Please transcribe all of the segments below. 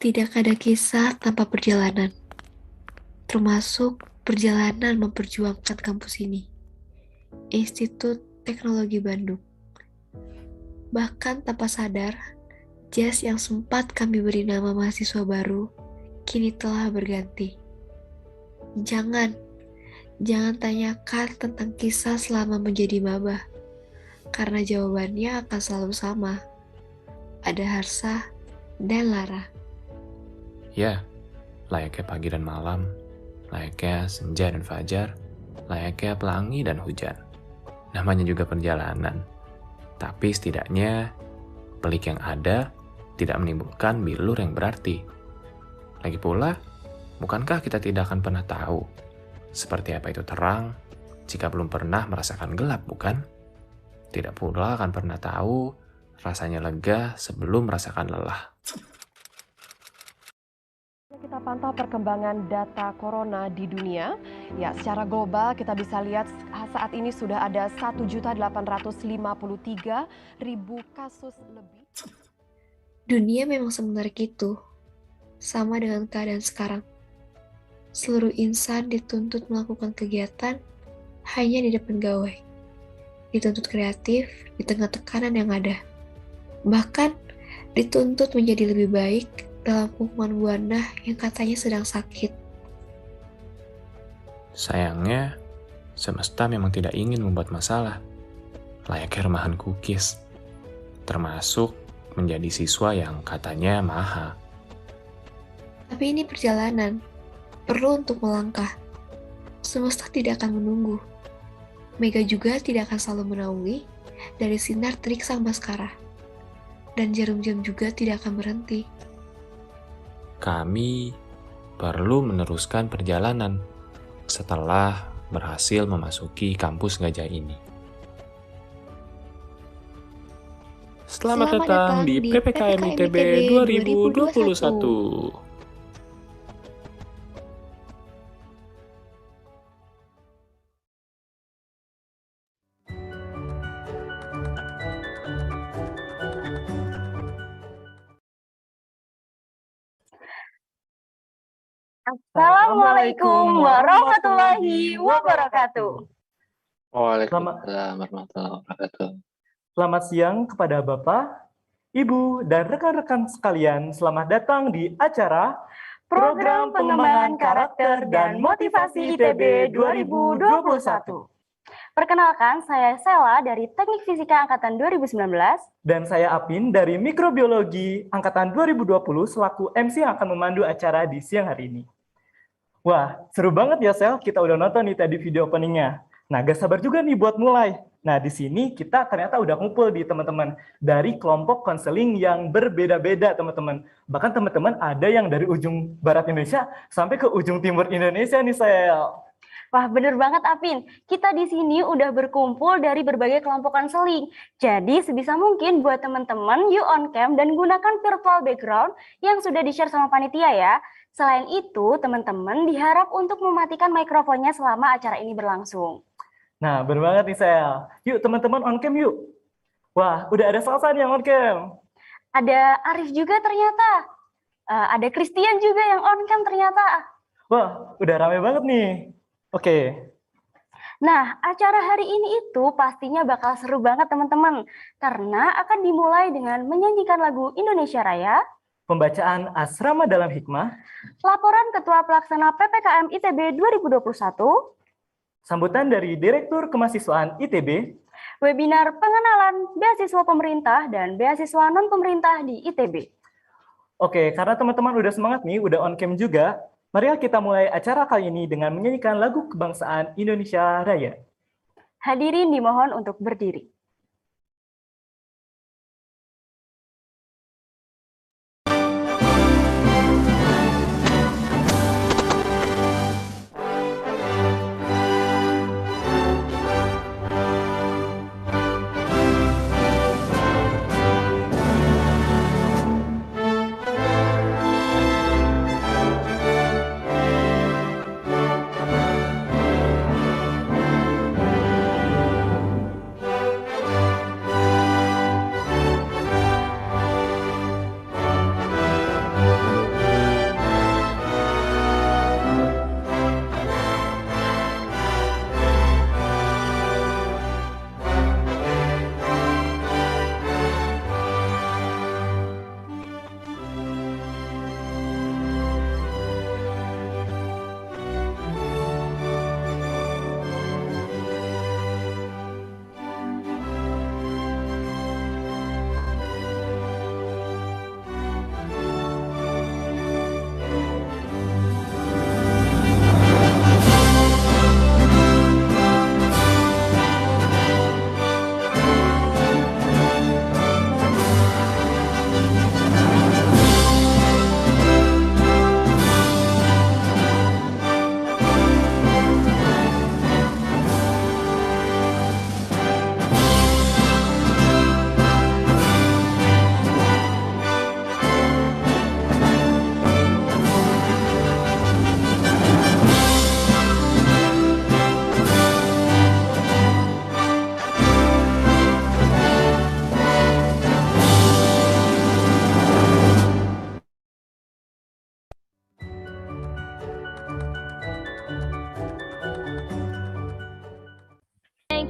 Tidak ada kisah tanpa perjalanan, termasuk perjalanan memperjuangkan kampus ini, Institut Teknologi Bandung. Bahkan tanpa sadar, jas yang sempat kami beri nama mahasiswa baru, kini telah berganti. Jangan, jangan tanyakan tentang kisah selama menjadi maba, karena jawabannya akan selalu sama. Ada Harsa dan Lara. Ya, layaknya pagi dan malam, layaknya senja dan fajar, layaknya pelangi dan hujan. Namanya juga perjalanan. Tapi setidaknya, pelik yang ada tidak menimbulkan bilur yang berarti. Lagi pula, bukankah kita tidak akan pernah tahu seperti apa itu terang jika belum pernah merasakan gelap, bukan? Tidak pula akan pernah tahu rasanya lega sebelum merasakan lelah. Kita pantau perkembangan data corona di dunia. Ya, secara global kita bisa lihat saat ini sudah ada 1.853.000 kasus lebih. Dunia memang semenarik itu, sama dengan keadaan sekarang. Seluruh insan dituntut melakukan kegiatan hanya di depan gawai. Dituntut kreatif di tengah tekanan yang ada. Bahkan dituntut menjadi lebih baik dalam hukuman buana yang katanya sedang sakit. Sayangnya, semesta memang tidak ingin membuat masalah, layaknya remahan kukis, termasuk menjadi siswa yang katanya maha. Tapi ini perjalanan, perlu untuk melangkah. Semesta tidak akan menunggu. Mega juga tidak akan selalu menaungi dari sinar terik sang Baskara. Dan jarum jam juga tidak akan berhenti. Kami perlu meneruskan perjalanan setelah berhasil memasuki kampus gajah ini. Selamat datang di PPKM ITB 2021. Assalamualaikum warahmatullahi wabarakatuh. Waalaikumsalam warahmatullahi wabarakatuh. Selamat siang kepada Bapak, Ibu, dan rekan-rekan sekalian. Selamat datang di acara Program Pengembangan Karakter dan Motivasi ITB 2021. Perkenalkan, saya Sela dari Teknik Fisika Angkatan 2019. Dan saya Apin dari Mikrobiologi Angkatan 2020 selaku MC yang akan memandu acara di siang hari ini. Wah, seru banget ya Sel, kita udah nonton nih tadi video openingnya. Nah, gak sabar juga nih buat mulai. Nah, di sini kita ternyata udah ngumpul di teman-teman dari kelompok konseling yang berbeda-beda, teman-teman. Bahkan teman-teman ada yang dari ujung barat Indonesia sampai ke ujung timur Indonesia nih, Sel. Wah, bener banget Apin. Kita di sini udah berkumpul dari berbagai kelompok konseling. Jadi sebisa mungkin buat teman-teman you on cam dan gunakan virtual background yang sudah di-share sama panitia ya. Selain itu, teman-teman diharap untuk mematikan mikrofonnya selama acara ini berlangsung. Nah, bener banget nih, Sel. Yuk, teman-teman on cam yuk. Wah, udah ada Salsa nih yang on cam. Ada Arif juga ternyata. Ada Christian juga yang on cam ternyata. Wah, udah rame banget nih. Oke. Nah, acara hari ini itu pastinya bakal seru banget teman-teman. Karena akan dimulai dengan menyanyikan lagu Indonesia Raya, Pembacaan Asrama Dalam Hikmah, laporan Ketua Pelaksana PPKM ITB 2021, sambutan dari Direktur Kemahasiswaan ITB, webinar pengenalan beasiswa pemerintah dan beasiswa non-pemerintah di ITB. Oke, karena teman-teman udah semangat nih, udah on cam juga, mari kita mulai acara kali ini dengan menyanyikan lagu kebangsaan Indonesia Raya. Hadirin dimohon untuk berdiri.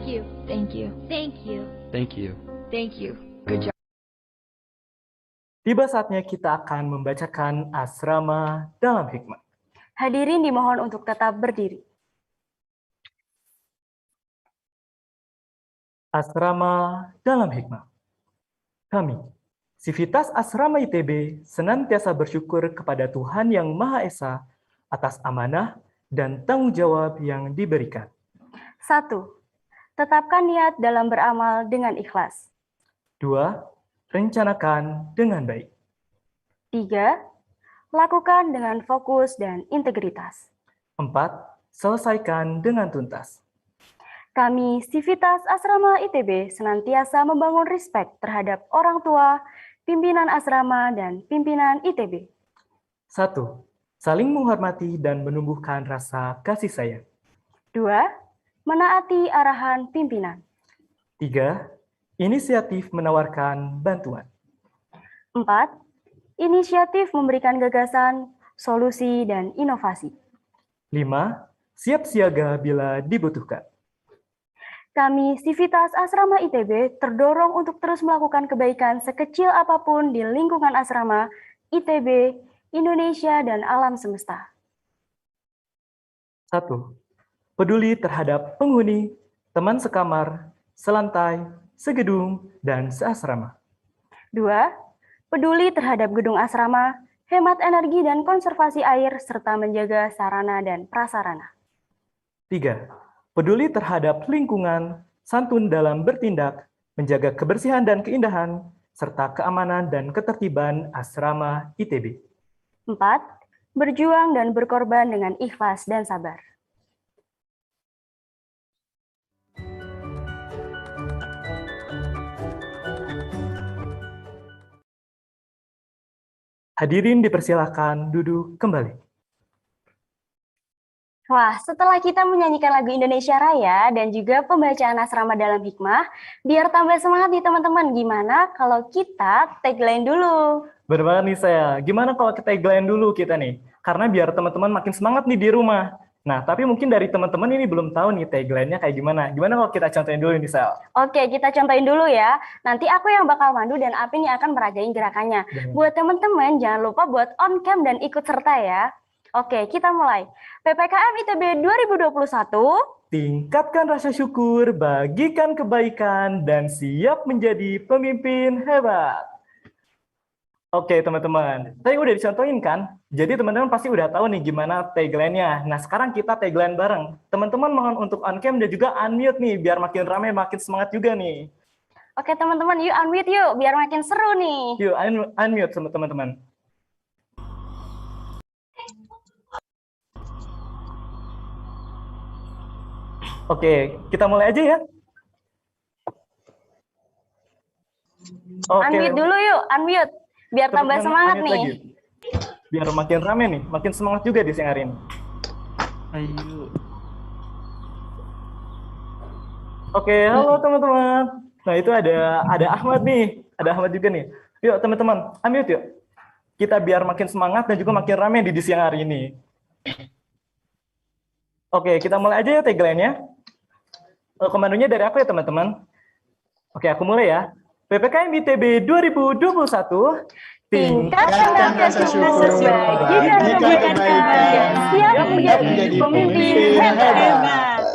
Thank you. Thank you. Thank you. Thank you. Thank you. Good job. Tiba saatnya kita akan membacakan asrama dalam hikmah. Hadirin dimohon untuk tetap berdiri. Asrama dalam hikmah. Kami, Sivitas Asrama ITB, senantiasa bersyukur kepada Tuhan Yang Maha Esa atas amanah dan tanggung jawab yang diberikan. 1. Tetapkan niat dalam beramal dengan ikhlas. 2. Rencanakan dengan baik. 3. Lakukan dengan fokus dan integritas. 4. Selesaikan dengan tuntas. Kami, Sivitas Asrama ITB, senantiasa membangun respek terhadap orang tua, pimpinan asrama, dan pimpinan ITB. 1. Saling menghormati dan menumbuhkan rasa kasih sayang. 2. Menaati arahan pimpinan. 3. Inisiatif menawarkan bantuan. 4. Inisiatif memberikan gagasan, solusi, dan inovasi. 5. Siap siaga bila dibutuhkan. Kami, Sivitas Asrama ITB, terdorong untuk terus melakukan kebaikan sekecil apapun di lingkungan asrama, ITB, Indonesia, dan alam semesta. 1. Peduli terhadap penghuni, teman sekamar, selantai, segedung, dan seasrama. 2. Peduli terhadap gedung asrama, hemat energi dan konservasi air, serta menjaga sarana dan prasarana. 3. Peduli terhadap lingkungan, santun dalam bertindak, menjaga kebersihan dan keindahan, serta keamanan dan ketertiban asrama ITB. 4. Berjuang dan berkorban dengan ikhlas dan sabar. Hadirin dipersilakan duduk kembali. Wah, setelah kita menyanyikan lagu Indonesia Raya dan juga pembacaan asrama dalam hikmah, biar tambah semangat nih teman-teman, gimana kalau kita tagline dulu? Benar banget nih saya. Gimana kalau kita tagline dulu kita nih? Karena biar teman-teman makin semangat nih di rumah. Nah, tapi mungkin dari teman-teman ini belum tahu nih tagline-nya kayak gimana. Gimana kalau kita contohin dulu nih, Sel? Oke, kita contohin dulu ya. Nanti aku yang bakal mandu dan Apin yang akan meragain gerakannya. Buat teman-teman, jangan lupa buat on cam dan ikut serta ya. Oke, kita mulai. PPKM ITB 2021. Tingkatkan rasa syukur, bagikan kebaikan, dan siap menjadi pemimpin hebat. Oke, teman-teman. Tadi udah dicontohin kan? Jadi teman-teman pasti udah tahu nih gimana tagline-nya. Nah, sekarang kita tagline bareng. Teman-teman mohon untuk on-cam dan juga unmute nih, biar makin ramai, makin semangat juga nih. Oke, teman-teman, yuk unmute yuk, biar makin seru nih. Yuk, unmute sama teman-teman. Oke, kita mulai aja ya. Oke. Unmute dulu yuk, unmute. Biar tambah semangat nih. Lagi. Biar makin rame nih, makin semangat juga di siang hari ini. Ayo. Oke, halo teman-teman. Nah, itu ada Ahmad nih. Ada Ahmad juga nih. Yuk teman-teman, unmute yuk. Kita biar makin semangat dan juga makin rame di siang hari ini. Oke, kita mulai aja ya tagline-nya. Komandonya dari aku ya teman-teman. Oke, aku mulai ya. PPKM ITB 2021. Tingkatkan rasa syukur, bagikan kebaikan, siap menjadi pemimpin hebat.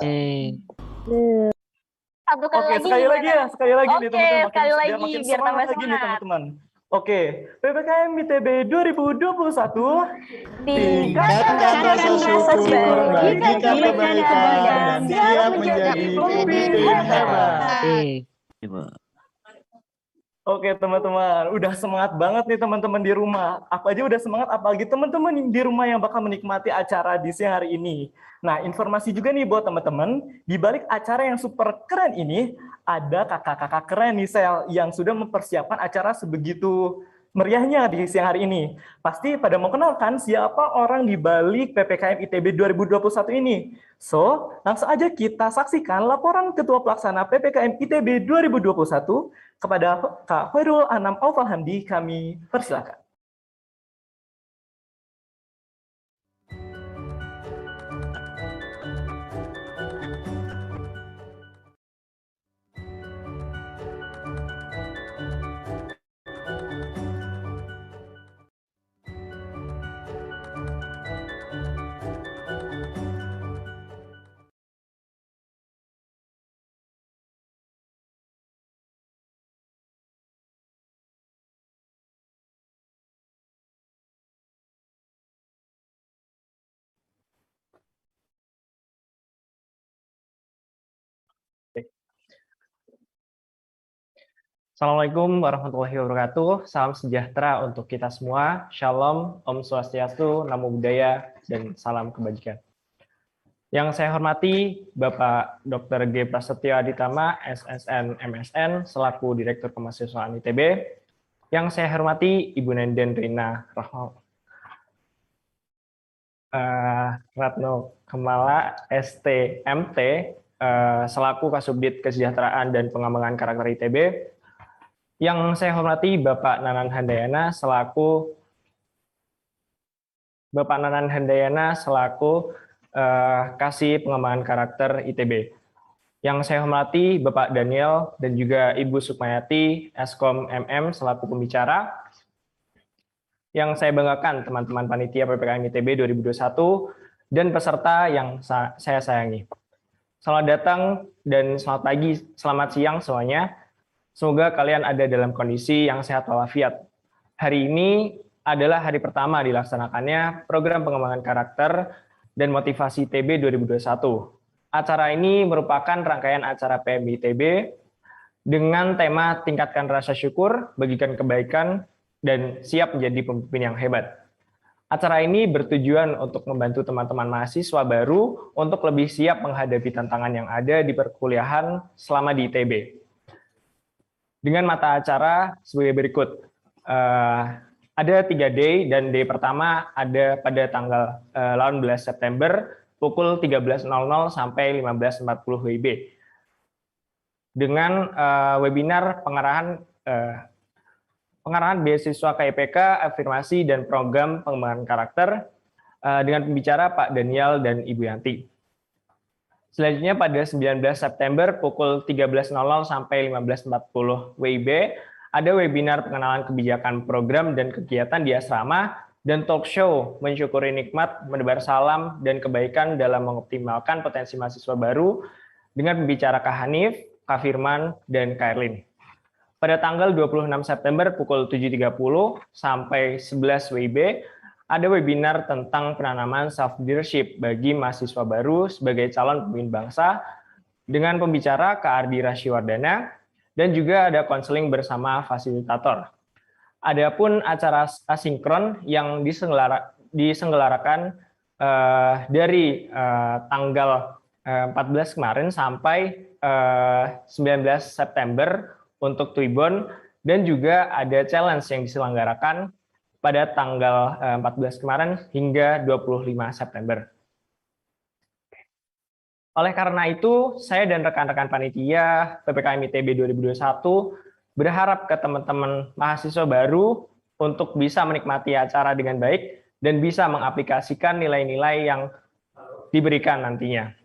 Satu kali Oke, lagi. sekali lagi nih Oke, teman-teman. sekali lagi, makin biar tambah lagi nih semangat. teman-teman. Oke, PPKM ITB 2021. Tingkatkan rasa syukur, bagikan kebaikan, dan siap menjadi pemimpin hebat. Oke teman-teman, udah semangat banget nih teman-teman di rumah. Aku aja udah semangat, apalagi teman-teman di rumah yang bakal menikmati acara di siang hari ini. Nah, informasi juga nih buat teman-teman, di balik acara yang super keren ini, ada kakak-kakak keren nih Sel, yang sudah mempersiapkan acara sebegitu meriahnya di siang hari ini. Pasti pada mau kenal kan siapa orang di balik PPKM ITB 2021 ini. So, langsung aja kita saksikan laporan Ketua Pelaksana PPKM ITB 2021 kepada Kak Khairul Anam Aufalhamdi, kami persilakan. Assalamualaikum warahmatullahi wabarakatuh. Salam sejahtera untuk kita semua. Shalom, Om Swastiastu, Namo Buddhaya, dan salam kebajikan. Yang saya hormati Bapak Dr. G. Prasetyo Aditama, SSN MSN, selaku Direktur Kemahasiswaan ITB. Yang saya hormati Ibu Nenden Rina Ratno Kemala, STMT, selaku Kasubdit Kesejahteraan dan Pengembangan Karakter ITB. Yang saya hormati Bapak Nanan Handayana selaku Kasih Pengembangan Karakter ITB. Yang saya hormati Bapak Daniel dan juga Ibu Sukmayati, Eskom MM selaku pembicara. Yang saya banggakan teman-teman panitia PPKM ITB 2021 dan peserta yang saya sayangi. Selamat datang dan selamat pagi, selamat siang semuanya. Semoga kalian ada dalam kondisi yang sehat walafiat. Hari ini adalah hari pertama dilaksanakannya program pengembangan karakter dan motivasi ITB 2021. Acara ini merupakan rangkaian acara PMI ITB dengan tema tingkatkan rasa syukur, bagikan kebaikan, dan siap menjadi pemimpin yang hebat. Acara ini bertujuan untuk membantu teman-teman mahasiswa baru untuk lebih siap menghadapi tantangan yang ada di perkuliahan selama di ITB. Dengan mata acara sebagai berikut. Ada 3 day, dan day pertama ada pada tanggal 18 September pukul 13.00 sampai 15.40 WIB. Dengan webinar pengarahan beasiswa KIPK, afirmasi, dan program pengembangan karakter dengan pembicara Pak Daniel dan Ibu Yanti. Selanjutnya pada 19 September pukul 13.00 sampai 15.40 WIB, ada webinar pengenalan kebijakan program dan kegiatan di asrama dan talk show mensyukuri nikmat, menebar salam, dan kebaikan dalam mengoptimalkan potensi mahasiswa baru dengan pembicara Kak Hanif, Kak Firman, dan Kak Erlin. Pada tanggal 26 September pukul 7.30 sampai 11 WIB, ada webinar tentang penanaman self-leadership bagi mahasiswa baru sebagai calon pemimpin bangsa dengan pembicara Kak Ardi Rashiwardana, dan juga ada konseling bersama fasilitator. Adapun acara asinkron yang diselenggarakan dari tanggal 14 kemarin sampai 19 September untuk Twibbon, dan juga ada challenge yang diselenggarakan pada tanggal 14 kemarin hingga 25 September. Oleh karena itu, saya dan rekan-rekan panitia PPKM ITB 2021 berharap ke teman-teman mahasiswa baru untuk bisa menikmati acara dengan baik dan bisa mengaplikasikan nilai-nilai yang diberikan nantinya.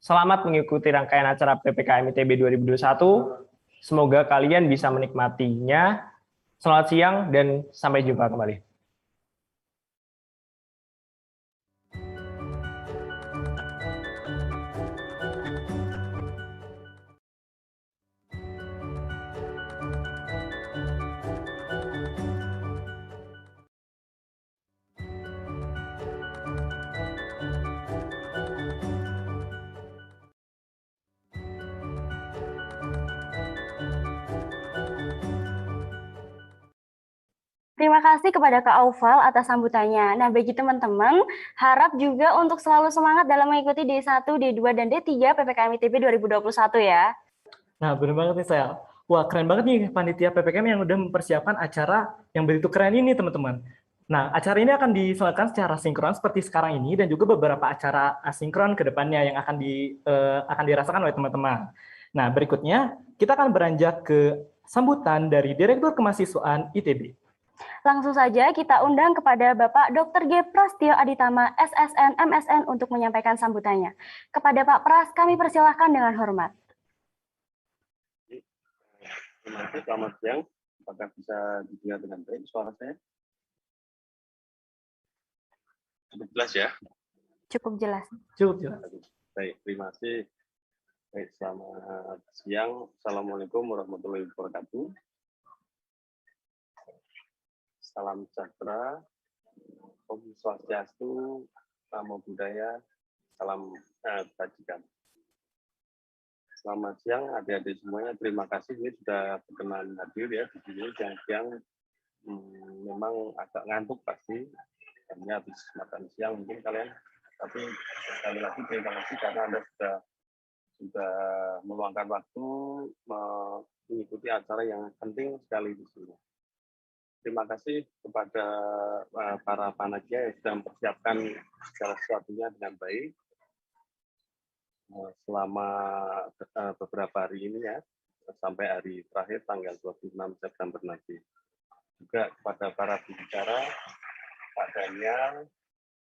Selamat mengikuti rangkaian acara PPKM ITB 2021. Semoga kalian bisa menikmatinya. Selamat siang dan sampai jumpa kembali. Terima kasih kepada Kak Aufal atas sambutannya. Nah, bagi teman-teman, harap juga untuk selalu semangat dalam mengikuti D1, D2, dan D3 PPKM ITB 2021 ya. Nah, benar banget nih, Sel. Wah, keren banget nih panitia PPKM yang udah mempersiapkan acara yang begitu keren ini, teman-teman. Nah, acara ini akan diselenggarakan secara sinkron seperti sekarang ini, dan juga beberapa acara asinkron ke depannya yang akan dirasakan oleh teman-teman. Nah, berikutnya kita akan beranjak ke sambutan dari Direktur Kemahasiswaan ITB. Langsung saja kita undang kepada Bapak Dr. G. Prasetyo Aditama, SSN MSN untuk menyampaikan sambutannya. Kepada Pak Pras, kami persilahkan dengan hormat. Terima kasih, selamat siang. Apakah bisa didengar dengan baik suara saya? Cukup jelas ya? Cukup jelas. Cukup jelas. Baik, terima kasih. Baik, selamat siang. Assalamualaikum warahmatullahi wabarakatuh. Salam sejahtera, Om Swastiastu, Namo Buddhaya, salam kebajikan. Selamat siang adik-adik semuanya. Terima kasih ini sudah berkenan hadir ya di sini siang-siang. Memang agak ngantuk pasti karena habis makan siang mungkin kalian. Tapi sekali lagi terima kasih karena Anda sudah meluangkan waktu mengikuti acara yang penting sekali di sini. Terima kasih kepada para panitia yang sudah mempersiapkan segala sesuatunya dengan baik selama beberapa hari ini ya, sampai hari terakhir tanggal 26 September nanti. Juga kepada para pembicara, Pak Daniel,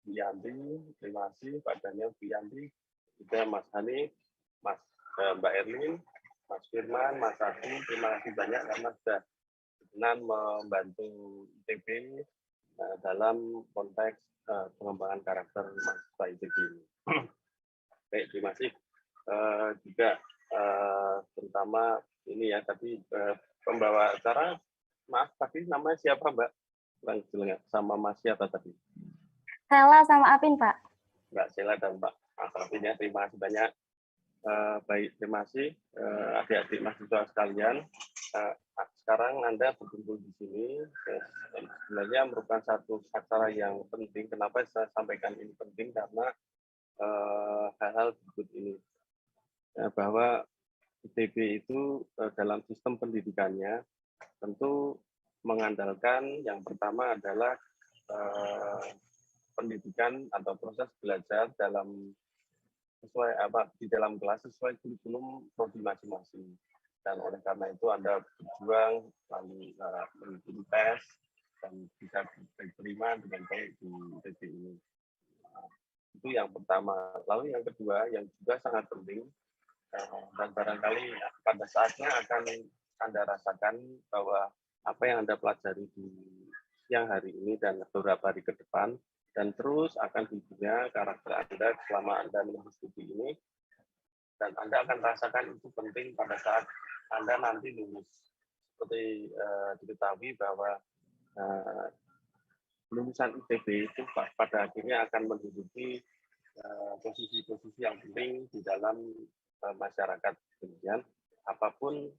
Bu Yanti, terima kasih Pak Daniel, Bu Yanti, juga Mas Hani, Mbak Erlin, Mas Firman, Mas Adi, terima kasih banyak karena sudah berkenan membantu ITB dalam konteks pengembangan karakter mahasiswa ITB ini. Baik, terima kasih. Juga terutama ini ya tadi pembawa acara, maaf tadi namanya siapa Mbak? Sama Mas siapa tadi? Sela sama Apin, Pak. Mbak Sela dan Mbak Apin ya, terima kasih banyak. Baik, terima kasih adik-adik mahasiswa sekalian. Sekarang Anda berkumpul di sini, sebenarnya merupakan satu acara yang penting. Kenapa saya sampaikan ini penting? Karena hal-hal berikut ini, bahwa ITB itu dalam sistem pendidikannya tentu mengandalkan yang pertama adalah pendidikan atau proses belajar sesuai di dalam kelas sesuai kurikulum prodi masing-masing. Dan oleh karena itu Anda berjuang lalu mengikuti tes dan bisa diterima dengan baik di ITB ini. Itu yang pertama. Lalu yang kedua yang juga sangat penting dan barangkali pada saatnya akan Anda rasakan bahwa apa yang Anda pelajari di siang hari ini dan beberapa hari ke depan dan terus akan dibina karakter Anda selama Anda menempuh studi ini, dan Anda akan rasakan itu penting pada saat Anda nanti lulus. Seperti diketahui bahwa lulusan ITB itu pada akhirnya akan menduduki posisi-posisi yang penting di dalam masyarakat. Kemudian apapun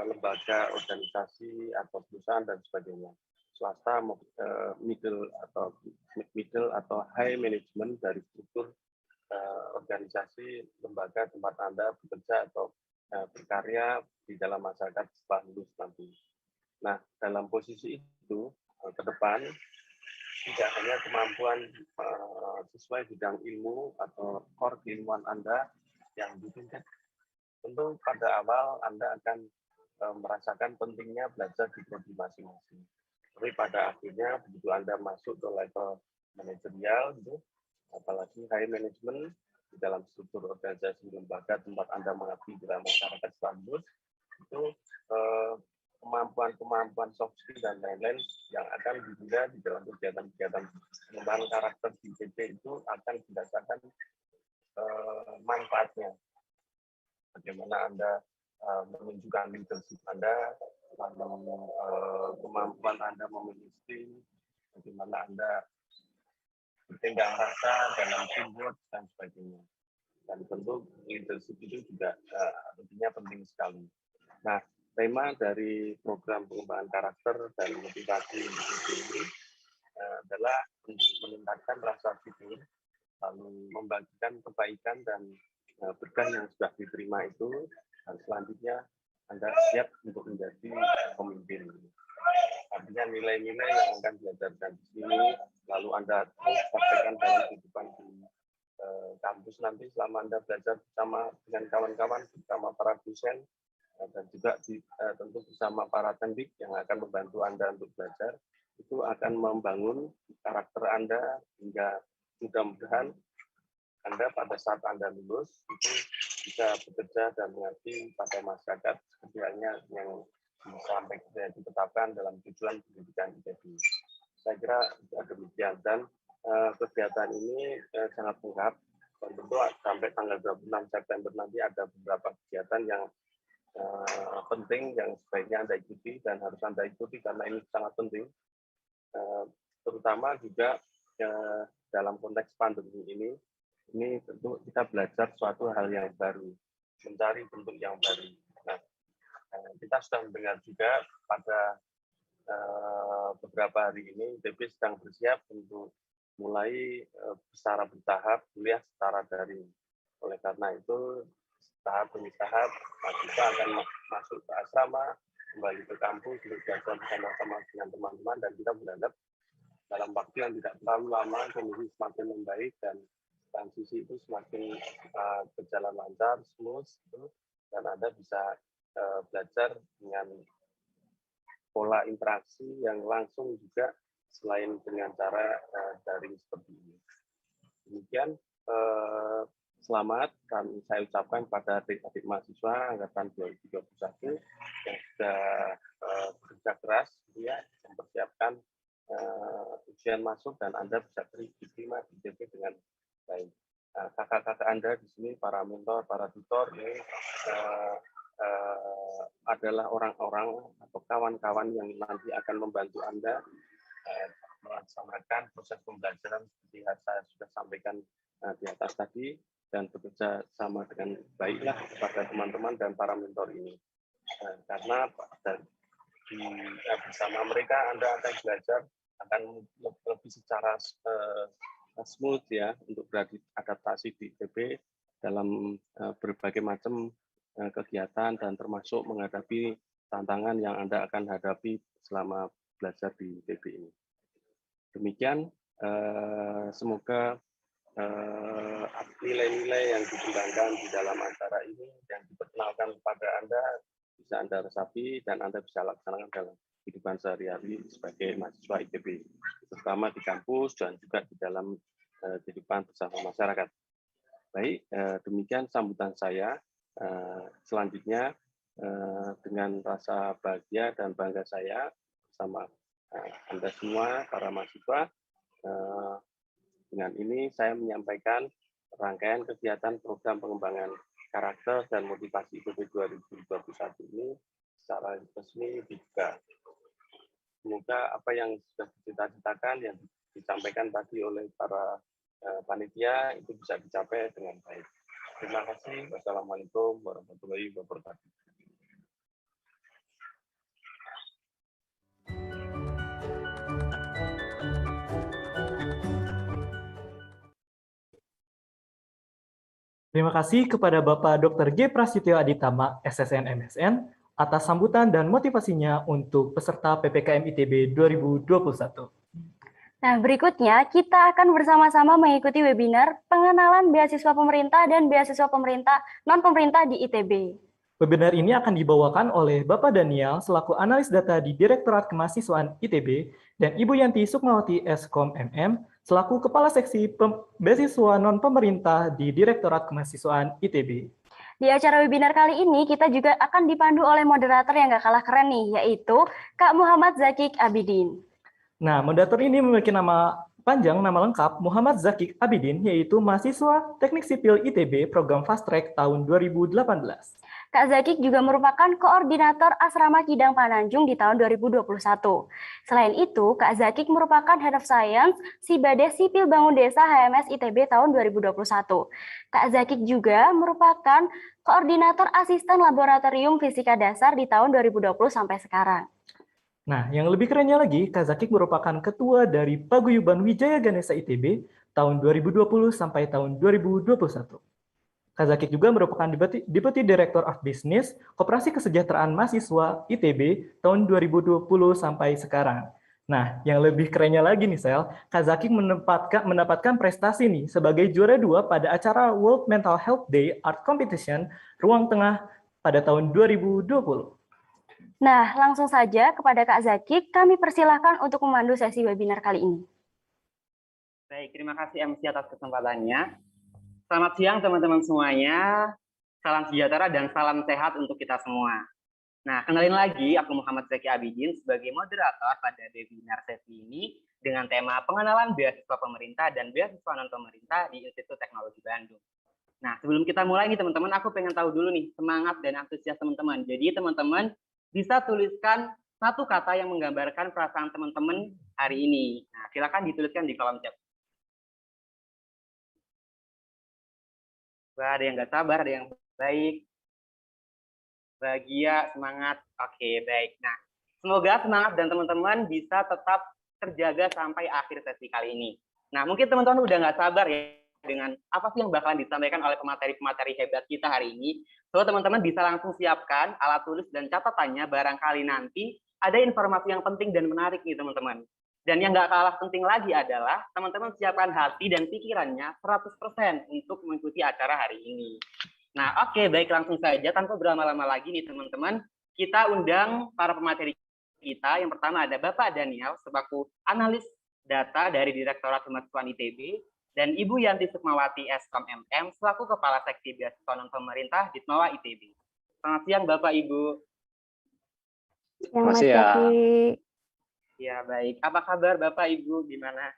lembaga, organisasi atau perusahaan dan sebagainya, swasta, middle atau high management dari struktur organisasi, lembaga tempat Anda bekerja atau berkarya di dalam masyarakat setelah lulus nanti. Nah, dalam posisi itu ke depan tidak hanya kemampuan sesuai bidang ilmu atau core keilmuan Anda yang ditingkat. Tentu pada awal Anda akan merasakan pentingnya belajar di prodi masing-masing. Tapi pada akhirnya begitu Anda masuk ke level manajerial, gitu, apalagi high management di dalam struktur organisasi lembaga tempat Anda mengabdi dalam masyarakat selanjutnya, itu kemampuan soft skill dan lain-lain yang akan dibina di dalam kegiatan-kegiatan pengembangan karakter di ITB itu akan dirasakan manfaatnya. Bagaimana Anda menunjukkan leadership Anda, lalu kemampuan Anda memilih tim, bagaimana Anda bertindak rasa dalam teamwork dan sebagainya. Dan tentu leadership itu juga tentunya penting sekali. Nah, tema dari program pengembangan karakter dan motivasi ini adalah meningkatkan rasa syukur, lalu membagikan kebaikan dan berkah yang sudah diterima itu, dan selanjutnya Anda siap untuk menjadi pemimpin. Artinya nilai-nilai yang akan diajarkan di sini, lalu Anda terus praktekkan dalam kehidupan di kampus nanti selama Anda belajar bersama dengan kawan-kawan, bersama para dosen, dan juga tentu bersama para pendidik yang akan membantu Anda untuk belajar, itu akan membangun karakter Anda hingga mudah-mudahan Anda pada saat Anda lulus itu bisa bekerja dan mengabdi pada masyarakat seperti halnya yang sampai ditetapkan dalam tujuan pendidikan ITB. Saya kira demikian, dan kegiatan ini sangat lengkap, dan tentu sampai tanggal 26 September nanti ada beberapa kegiatan yang penting yang sebaiknya Anda ikuti dan harus Anda ikuti karena ini sangat penting, terutama juga dalam konteks pandemi ini tentu kita belajar suatu hal yang baru. mencari bentuk yang baru. Nah, kita sudah mendengar juga pada beberapa hari ini ITB sedang bersiap untuk mulai secara bertahap kuliah secara daring. Oleh karena itu, tahap demi tahap mahasiswa akan masuk ke asrama, kembali ke kampus untuk belajar bersama-sama dengan teman-teman, dan kita berharap dalam waktu yang tidak terlalu lama kondisi semakin membaik dan transisi itu semakin berjalan lancar, smooth, dan Anda bisa belajar dengan pola interaksi yang langsung juga selain dengan cara daring seperti ini. Demikian selamat kami saya ucapkan pada adik-adik mahasiswa angkatan 2021 yang sudah bekerja keras ya, mempersiapkan ujian masuk dan Anda bisa diterima di ITB dengan baik. Kakak-kakak Anda di sini, para mentor, para tutor ini adalah orang-orang atau kawan-kawan yang nanti akan membantu Anda melaksanakan proses pembelajaran seperti yang saya sudah sampaikan di atas tadi, dan bekerja sama dengan baiklah kepada teman-teman dan para mentor ini. Karena bersama mereka Anda akan belajar, akan lebih secara smooth ya untuk beradaptasi di ITB dalam berbagai macam kegiatan dan termasuk menghadapi tantangan yang Anda akan hadapi selama belajar di ITB ini. Demikian, semoga nilai-nilai yang dikembangkan di dalam acara ini yang diperkenalkan kepada Anda bisa Anda resapi dan Anda bisa laksanakan dalam kehidupan sehari-hari sebagai mahasiswa ITB, terutama di kampus dan juga di dalam kehidupan bersama masyarakat. Baik, demikian sambutan saya. Selanjutnya, dengan rasa bahagia dan bangga saya bersama Anda semua, para mahasiswa, dengan ini saya menyampaikan rangkaian kegiatan program pengembangan karakter dan motivasi ITB 2021 ini secara resmi dibuka. Semoga apa yang sudah dicita-citakan yang disampaikan tadi oleh para panitia itu bisa dicapai dengan baik. Terima kasih. Wassalamualaikum warahmatullahi wabarakatuh. Terima kasih kepada Bapak Dr. G. Prasetyo Aditama, SSN MSN, atas sambutan dan motivasinya untuk peserta PPKM ITB 2021. Nah, berikutnya kita akan bersama-sama mengikuti webinar pengenalan beasiswa pemerintah dan beasiswa pemerintah non-pemerintah di ITB. Webinar ini akan dibawakan oleh Bapak Daniel selaku analis data di Direktorat Kemahasiswaan ITB dan Ibu Yanti Sukmawati Eskom MM selaku Kepala Seksi Beasiswa Non-Pemerintah di Direktorat Kemahasiswaan ITB. Di acara webinar kali ini kita juga akan dipandu oleh moderator yang gak kalah keren nih, yaitu Kak Muhammad Zakik Abidin. Nah, moderator ini memiliki nama panjang, nama lengkap Muhammad Zakik Abidin, yaitu mahasiswa Teknik Sipil ITB program Fast Track tahun 2018. Kak Zakik juga merupakan koordinator Asrama Kidang Pananjung di tahun 2021. Selain itu, Kak Zakik merupakan Head of Science Sibade Sipil Bangun Desa HMS ITB tahun 2021. Kak Zakik juga merupakan koordinator asisten laboratorium fisika dasar di tahun 2020 sampai sekarang. Nah, yang lebih kerennya lagi, Kak Zakik merupakan ketua dari Paguyuban Wijaya Ganesha ITB tahun 2020 sampai tahun 2021. Kak Zakik juga merupakan Deputy Director of Business Koperasi Kesejahteraan Mahasiswa ITB tahun 2020 sampai sekarang. Nah, yang lebih kerennya lagi nih, Sel, Kak Zakik mendapatkan prestasi nih sebagai juara 2 pada acara World Mental Health Day Art Competition Ruang Tengah pada tahun 2020. Nah, langsung saja kepada Kak Zakik, kami persilahkan untuk memandu sesi webinar kali ini. Baik, terima kasih MC atas kesempatannya. Selamat siang teman-teman semuanya, salam sejahtera dan salam sehat untuk kita semua. Nah, kenalin lagi, aku Muhammad Zakik Abidin sebagai moderator pada webinar sesi ini dengan tema pengenalan beasiswa pemerintah dan beasiswa non-pemerintah di Institut Teknologi Bandung. Nah, sebelum kita mulai nih teman-teman, aku pengen tahu dulu nih semangat dan antusias teman-teman. Jadi teman-teman bisa tuliskan satu kata yang menggambarkan perasaan teman-teman hari ini. Nah, silakan dituliskan di kolom chat. Wah, ada yang nggak sabar, ada yang baik. bahagia, semangat. Oke, baik. Nah, semoga semangat dan teman-teman bisa tetap terjaga sampai akhir sesi kali ini. Nah, mungkin teman-teman udah nggak sabar ya dengan apa sih yang bakalan disampaikan oleh pemateri-pemateri hebat kita hari ini. So, teman-teman bisa langsung siapkan alat tulis dan catatannya, barangkali nanti ada informasi yang penting dan menarik nih teman-teman. Dan yang nggak kalah penting lagi adalah teman-teman siapkan hati dan pikirannya 100% untuk mengikuti acara hari ini. Nah, oke, baik, langsung saja tanpa berlama-lama lagi nih teman-teman, kita undang para pemateri kita. Yang pertama ada Bapak Daniel selaku analis data dari Direktorat Kemahasiswaan ITB, dan Ibu Yanti Sukmawati Eskom MM selaku Kepala Seksi Beasiswa Non Pemerintah Ditmawa ITB. Selamat siang Bapak Ibu. Selamat siang. Ya, baik. Apa kabar Bapak Ibu? Gimana?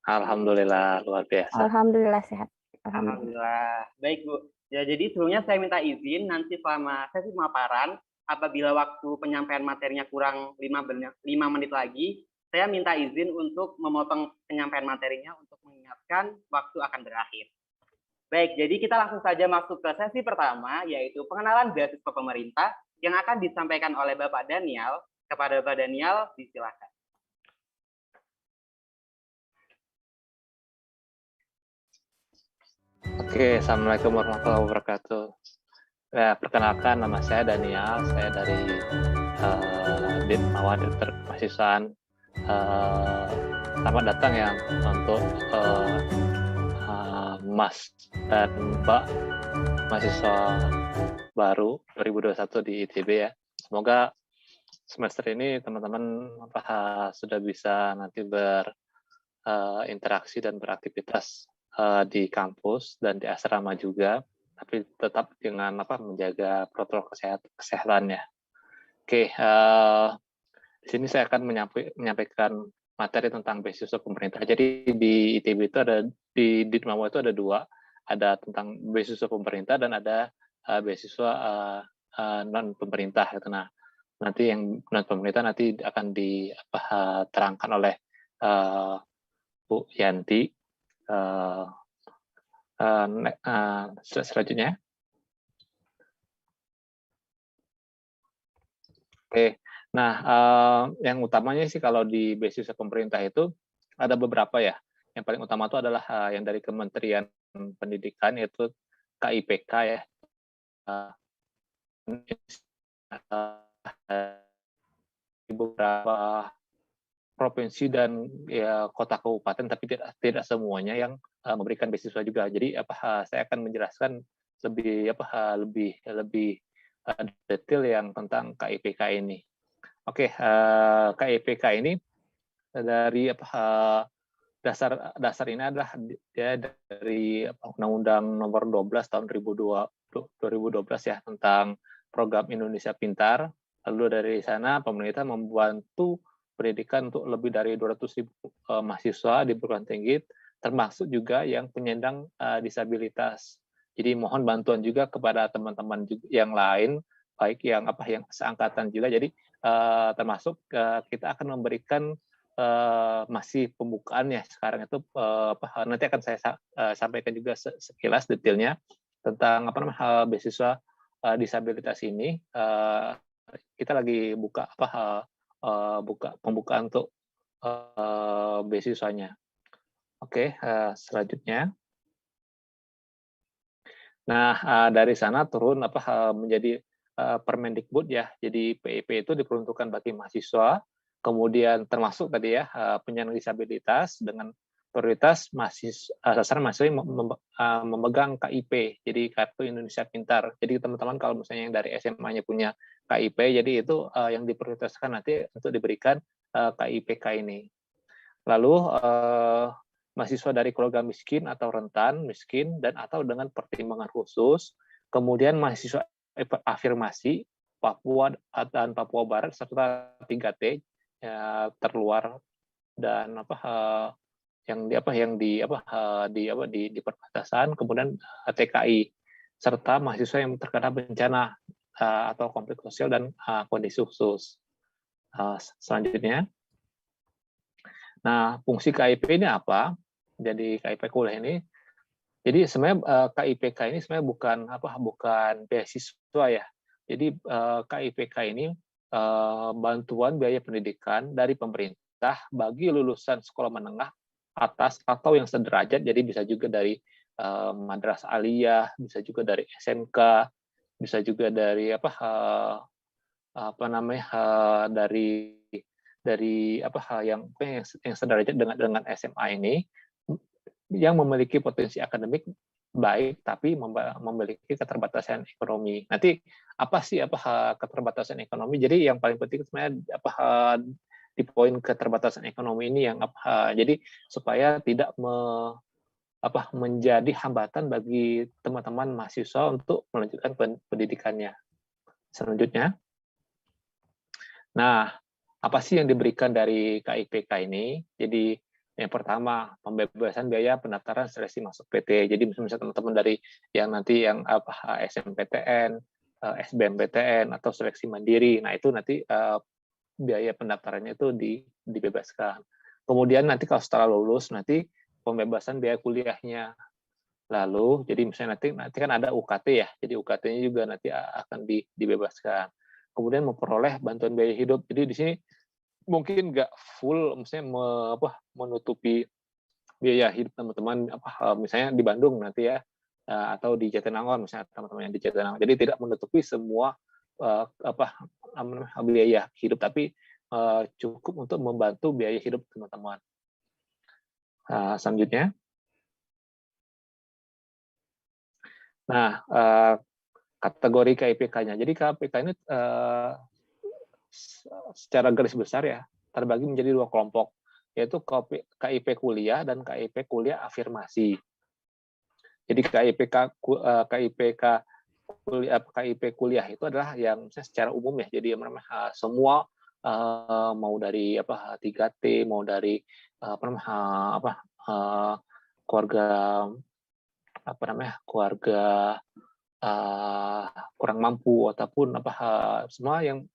Alhamdulillah, luar biasa. Alhamdulillah sehat. Alhamdulillah. Baik, Bu. Ya, jadi sebelumnya saya minta izin nanti selama sesi pemaparan, apabila waktu penyampaian materinya kurang 5 menit lagi, saya minta izin untuk memotong penyampaian materinya untuk mengingatkan waktu akan berakhir. Baik, jadi kita langsung saja masuk ke sesi pertama, yaitu pengenalan beasiswa pemerintah yang akan disampaikan oleh Bapak Daniel. Kepada Bapak Daniel, disilakan. Oke, Assalamualaikum warahmatullahi wabarakatuh. Ya, perkenalkan, nama saya Daniel, saya dari Ditmawa Direktorat Kemahasiswaan. Selamat datang ya untuk Mas dan Mbak mahasiswa baru 2021 di ITB ya. Semoga semester ini teman-teman sudah bisa nanti berinteraksi dan beraktivitas di kampus dan di asrama juga, tapi tetap dengan menjaga protokol kesehatannya. Oke, di sini saya akan menyampaikan materi tentang beasiswa pemerintah. Jadi di ITB itu di Ditmawa itu ada dua, ada tentang beasiswa pemerintah dan ada beasiswa non pemerintah. Gitu. Nah, nanti yang non pemerintah nanti akan diterangkan oleh Bu Yanti. Selanjutnya. Oke, nah yang utamanya sih kalau di beasiswa pemerintah itu ada beberapa ya. Yang paling utama itu adalah yang dari Kementerian Pendidikan, yaitu KIPK ya. Di beberapa provinsi dan ya kota kabupaten, tapi tidak semuanya yang memberikan beasiswa juga. Jadi saya akan menjelaskan lebih detail yang tentang KIPK ini. Oke, KIPK ini dari dasar ini adalah dia dari Undang-Undang Nomor 12 tahun 2012 ya tentang Program Indonesia Pintar. Lalu dari sana pemerintah membantu pendidikan untuk lebih dari 200.000 mahasiswa di perguruan tinggi, termasuk juga yang penyandang disabilitas. Jadi mohon bantuan juga kepada teman-teman yang lain, baik yang seangkatan juga. Jadi termasuk kita akan memberikan masih pembukaan ya sekarang itu nanti akan saya sampaikan juga sekilas detailnya tentang beasiswa disabilitas ini. Kita lagi buka pembukaan untuk beasiswanya. Oke, selanjutnya. Nah, dari sana turun menjadi Permendikbud ya. Jadi PIP itu diperuntukkan bagi mahasiswa, kemudian termasuk tadi ya penyandang disabilitas dengan prioritas sasaran mahasiswa yang memegang KIP, jadi Kartu Indonesia Pintar. Jadi teman-teman kalau misalnya yang dari SMA-nya punya KIP, jadi itu yang diprioritaskan nanti untuk diberikan KIPK ini. Lalu mahasiswa dari keluarga miskin atau rentan, miskin, dan atau dengan pertimbangan khusus, kemudian mahasiswa afirmasi Papua dan Papua Barat serta 3T ya, terluar dan di perbatasan, kemudian TKI serta mahasiswa yang terkena bencana atau konflik sosial dan kondisi khusus. Selanjutnya, nah fungsi KIP ini apa? Jadi KIP kuliah ini Jadi sebenarnya KIPK ini sebenarnya bukan beasiswa ya. Jadi KIPK ini bantuan biaya pendidikan dari pemerintah bagi lulusan sekolah menengah atas atau yang sederajat. Jadi bisa juga dari madrasah aliyah, bisa juga dari SMK, bisa juga dari yang sederajat dengan SMA ini, yang memiliki potensi akademik baik tapi memiliki keterbatasan ekonomi. Nanti apa sih keterbatasan ekonomi? Jadi yang paling penting sebenarnya di poin keterbatasan ekonomi ini yang jadi supaya tidak menjadi hambatan bagi teman-teman mahasiswa untuk melanjutkan pendidikannya. Selanjutnya, nah apa sih yang diberikan dari KIPK ini? Jadi yang pertama, pembebasan biaya pendaftaran seleksi masuk PT. Jadi misalnya teman-teman dari yang SNMPTN, SBMPTN atau seleksi mandiri, nah itu nanti biaya pendaftarannya itu dibebaskan. Kemudian nanti kalau setelah lulus nanti pembebasan biaya kuliahnya. Lalu jadi misalnya nanti kan ada UKT ya. Jadi UKT-nya juga nanti akan dibebaskan. Kemudian memperoleh bantuan biaya hidup. Jadi di sini mungkin nggak full, misalnya menutupi biaya hidup teman-teman, misalnya di Bandung nanti ya, atau di Jatinangor misalnya teman-teman yang di Jatinangor. Jadi tidak menutupi semua biaya hidup, tapi cukup untuk membantu biaya hidup teman-teman. Selanjutnya, nah kategori KIPK-nya. Jadi KIPK ini secara garis besar ya terbagi menjadi 2 kelompok, yaitu KIP kuliah dan KIP kuliah afirmasi. Jadi KIP kuliah itu adalah yang secara umum ya, jadi semua mau dari 3T, mau dari keluarga kurang mampu ataupun semua yang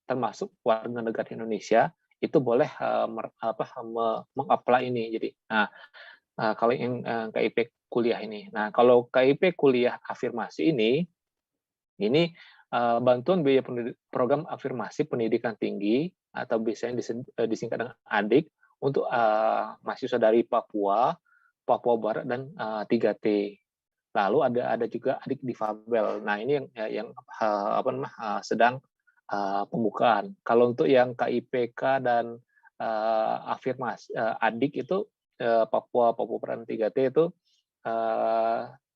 termasuk warga negara Indonesia itu boleh meng-apply ini. Jadi kalau yang KIP kuliah ini. Nah, kalau KIP kuliah afirmasi ini bantuan biaya program afirmasi pendidikan tinggi atau biasanya disingkat dengan ADIK untuk mahasiswa dari Papua Barat dan 3T. Lalu ada juga adik difabel. Nah, ini yang sedang pembukaan. Kalau untuk yang KIPK dan afirmasi adik itu Papua Barat 3T itu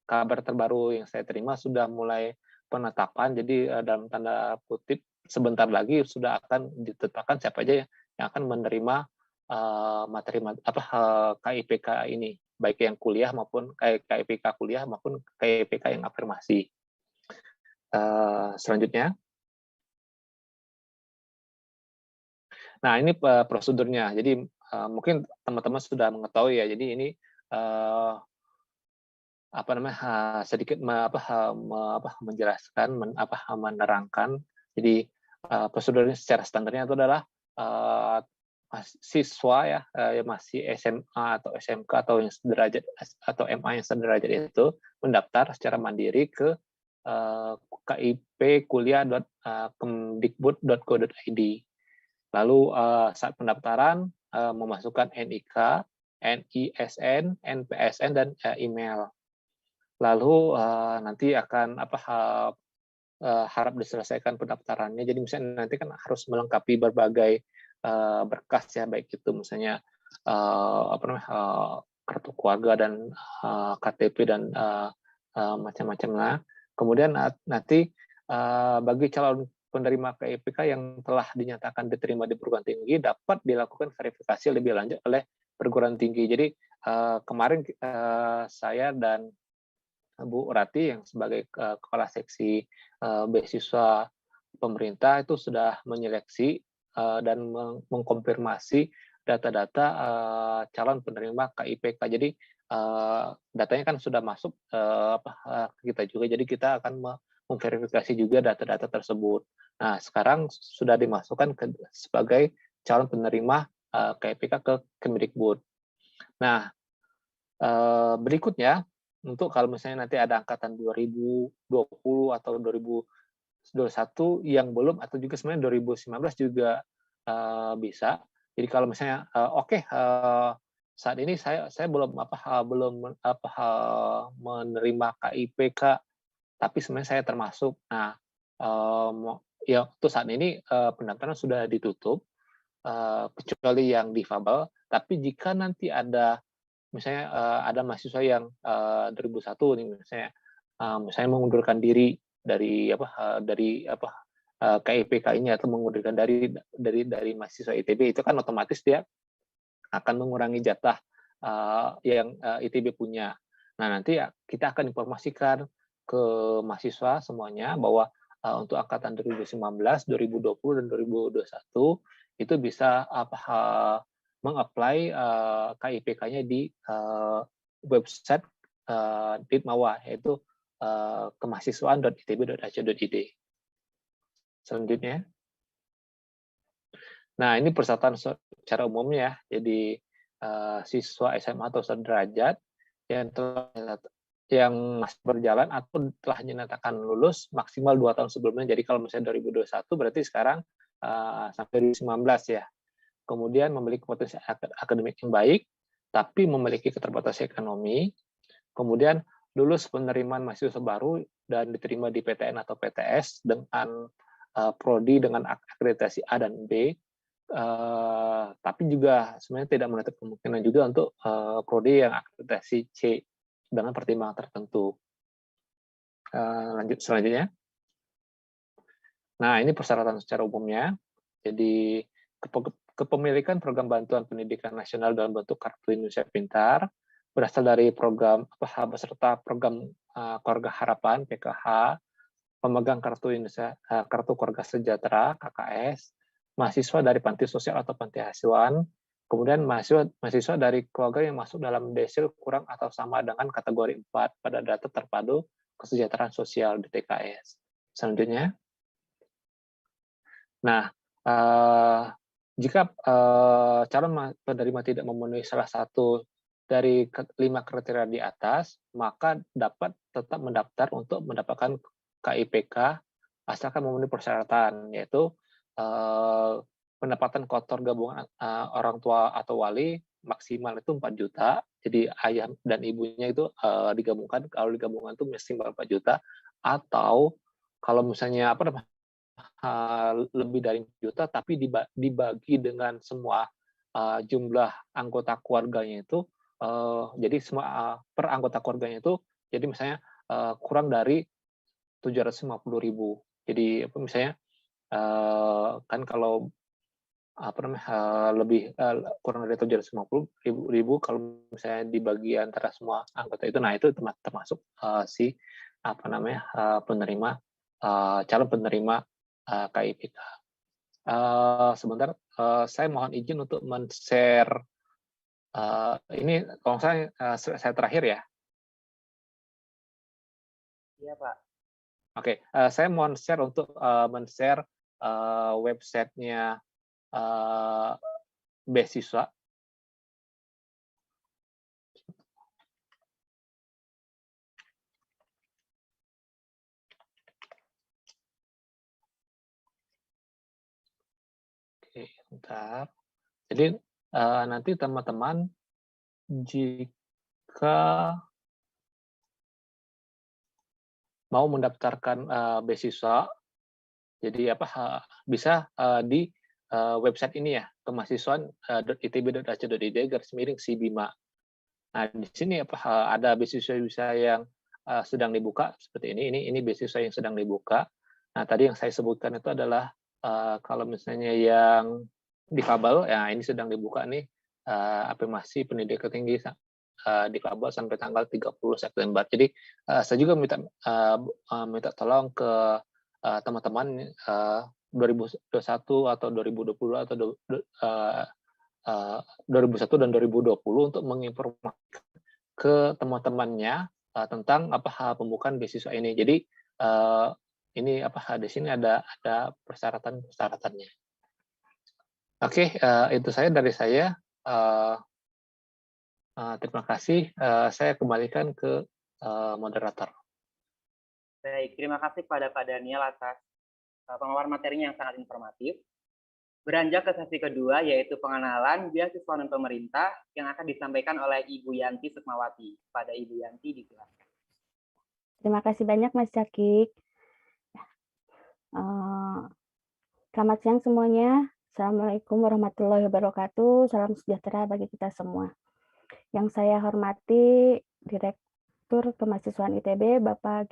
kabar terbaru yang saya terima sudah mulai penetapan. Jadi dalam tanda kutip sebentar lagi sudah akan ditetapkan siapa aja yang akan menerima materi KIPK ini, baik yang kuliah maupun KIPK kuliah maupun KIPK yang afirmasi. Selanjutnya, nah ini prosedurnya. Jadi mungkin teman-teman sudah mengetahui ya. Jadi ini sedikit menjelaskan, menerangkan. Jadi prosedurnya secara standarnya itu adalah siswa ya masih SMA atau SMK atau yang sederajat atau MA yang sederajat itu mendaftar secara mandiri ke kipkuliah.kemdikbud.go.id. Lalu saat pendaftaran memasukkan NIK, NISN, NPSN dan email. Lalu nanti akan harap diselesaikan pendaftarannya. Jadi misalnya nanti kan harus melengkapi berbagai berkas ya, baik itu misalnya kartu keluarga dan KTP dan macam-macam lah. Kemudian nanti bagi calon penerima KIPK yang telah dinyatakan diterima di perguruan tinggi dapat dilakukan verifikasi lebih lanjut oleh perguruan tinggi. Jadi kemarin saya dan Bu Rati yang sebagai kepala seksi beasiswa pemerintah itu sudah menyeleksi dan mengkonfirmasi data-data calon penerima KIPK. Jadi datanya kan sudah masuk ke kita juga. Jadi kita akan memverifikasi juga data-data tersebut. Nah, sekarang sudah dimasukkan sebagai calon penerima KIPK ke Kemdikbud. Nah, Berikutnya, untuk kalau misalnya nanti ada angkatan 2020 atau 2021 yang belum, atau juga sebenarnya 2019 juga bisa. Jadi kalau misalnya saat ini saya belum menerima KIPK, tapi sebenarnya saya termasuk. Nah, ya untuk saat ini pendaftaran sudah ditutup, kecuali yang difabel. Tapi jika nanti ada misalnya ada mahasiswa yang 2001 nih misalnya mengundurkan diri dari KIPK ini, atau mengundurkan dari mahasiswa ITB, itu kan otomatis dia akan mengurangi jatah yang ITB punya. Nah, nanti kita akan informasikan ke mahasiswa semuanya bahwa untuk angkatan 2019, 2020, dan 2021 itu bisa meng-apply KIPK-nya di website Ditmawa, yaitu kemahasiswaan.itb.ac.id. Selanjutnya. Nah, ini persyaratan secara umumnya ya. Jadi siswa SMA atau sederajat yang masih berjalan atau telah dinyatakan lulus maksimal 2 tahun sebelumnya. Jadi kalau misalnya 2021 berarti sekarang sampai 2019 ya. Kemudian memiliki potensi akademik yang baik, tapi memiliki keterbatasan ekonomi. Kemudian lulus penerimaan mahasiswa baru dan diterima di PTN atau PTS dengan prodi dengan akreditasi A dan B. Tapi juga sebenarnya tidak menutup kemungkinan juga untuk prodi yang akreditasi C dengan pertimbangan tertentu. Lanjut selanjutnya. Nah, ini persyaratan secara umumnya. Jadi kepemilikan program bantuan pendidikan nasional dalam bentuk Kartu Indonesia Pintar berasal dari program beserta program Keluarga Harapan (PKH), pemegang Kartu Indonesia Kartu Keluarga Sejahtera (KKS), mahasiswa dari panti sosial atau panti asuhan, kemudian mahasiswa dari keluarga yang masuk dalam desil kurang atau sama dengan kategori 4 pada data terpadu kesejahteraan sosial DTKS. Selanjutnya. Nah, jika calon penerima tidak memenuhi salah satu dari 5 kriteria di atas, maka dapat tetap mendaftar untuk mendapatkan KIPK asalkan memenuhi persyaratan, yaitu pendapatan kotor gabungan orang tua atau wali maksimal itu 4 juta. Jadi ayah dan ibunya itu digabungkan, kalau digabungkan itu maksimal 4 juta, atau kalau misalnya lebih dari 4 juta tapi dibagi dengan semua jumlah anggota keluarganya itu, jadi semua per anggota keluarganya itu, jadi misalnya kurang dari 750.000. Jadi misalnya kan kalau lebih kurang dari 750.000, kalau misalnya dibagi antara semua anggota itu, nah itu termasuk penerima calon penerima KIPK. Sebentar, saya mohon izin untuk men-share ini, kalau saya terakhir ya. Iya, Pak. Oke, saya mohon share untuk men-share websitenya beasiswa. Oke, bentar. Jadi nanti teman-teman jika mau mendaftarkan beasiswa, jadi bisa di website ini ya, kemahasiswaan.itb.ac.id/SIBIMA. Nah, di sini ada beasiswa yang sedang dibuka seperti ini. Ini beasiswa yang sedang dibuka. Nah, tadi yang saya sebutkan itu adalah kalau misalnya yang difabel, ya ini sedang dibuka nih, afirmasi pendidikan tinggi difabel sampai tanggal 30 September. Jadi saya juga minta tolong ke teman-teman 2021 atau 2020 atau 2021 dan 2020 untuk menginformasikan ke teman-temannya tentang pembukaan beasiswa ini. Jadi ini di sini ada persyaratan-persyaratannya. Oke, itu saya dari saya. Terima kasih. Saya kembalikan ke moderator. Baik, terima kasih kepada Pak Daniel atas pemaparan materinya yang sangat informatif. Beranjak ke sesi kedua, yaitu pengenalan beasiswa non pemerintah yang akan disampaikan oleh Ibu Yanti Sukmawati. Pada Ibu Yanti dijelaskan. Terima kasih banyak Mas Cakik. Selamat siang semuanya. Assalamualaikum warahmatullahi wabarakatuh. Salam sejahtera bagi kita semua. Yang saya hormati Direktur Kemahasiswaan ITB, Bapak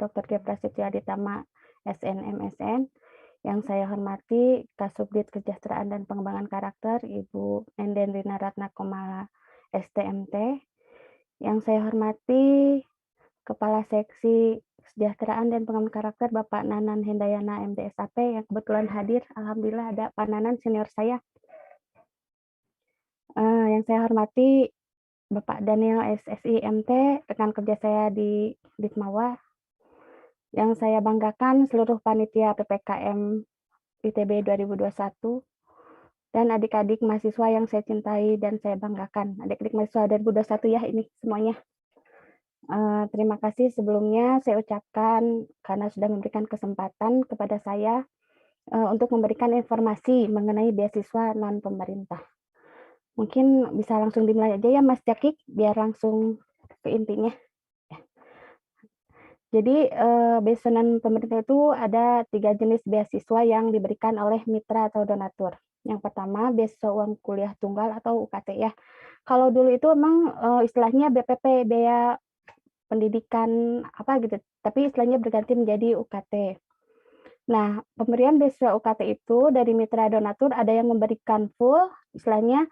Dr. G. Prasetyo Aditama, SNMSN. Yang saya hormati Kasubdit Kesejahteraan dan Pengembangan Karakter, Ibu Nenden Rina Ratna Komala, STMT. Yang saya hormati Kepala Seksi Kesejahteraan dan Pengembangan Karakter, Bapak Nanan Hendayana, MDSAP, yang kebetulan hadir. Alhamdulillah ada Pak Nanan, senior saya. Yang saya hormati Bapak Daniel SSI MT, rekan kerja saya di Ditmawa. Yang saya banggakan seluruh panitia PPKM ITB 2021 dan adik-adik mahasiswa yang saya cintai dan saya banggakan. Adik-adik mahasiswa 2021 ya ini semuanya. Terima kasih sebelumnya saya ucapkan karena sudah memberikan kesempatan kepada saya untuk memberikan informasi mengenai beasiswa non pemerintah. Mungkin bisa langsung dimulai aja ya Mas Cakik biar langsung ke intinya. Jadi beasiswa non pemerintah itu ada 3 jenis beasiswa yang diberikan oleh mitra atau donatur. Yang pertama beasiswa uang kuliah tunggal atau UKT ya. Kalau dulu itu memang istilahnya BPP, biaya pendidikan apa gitu, tapi istilahnya berganti menjadi UKT. Nah, pemberian beasiswa UKT itu dari mitra donatur ada yang memberikan full, istilahnya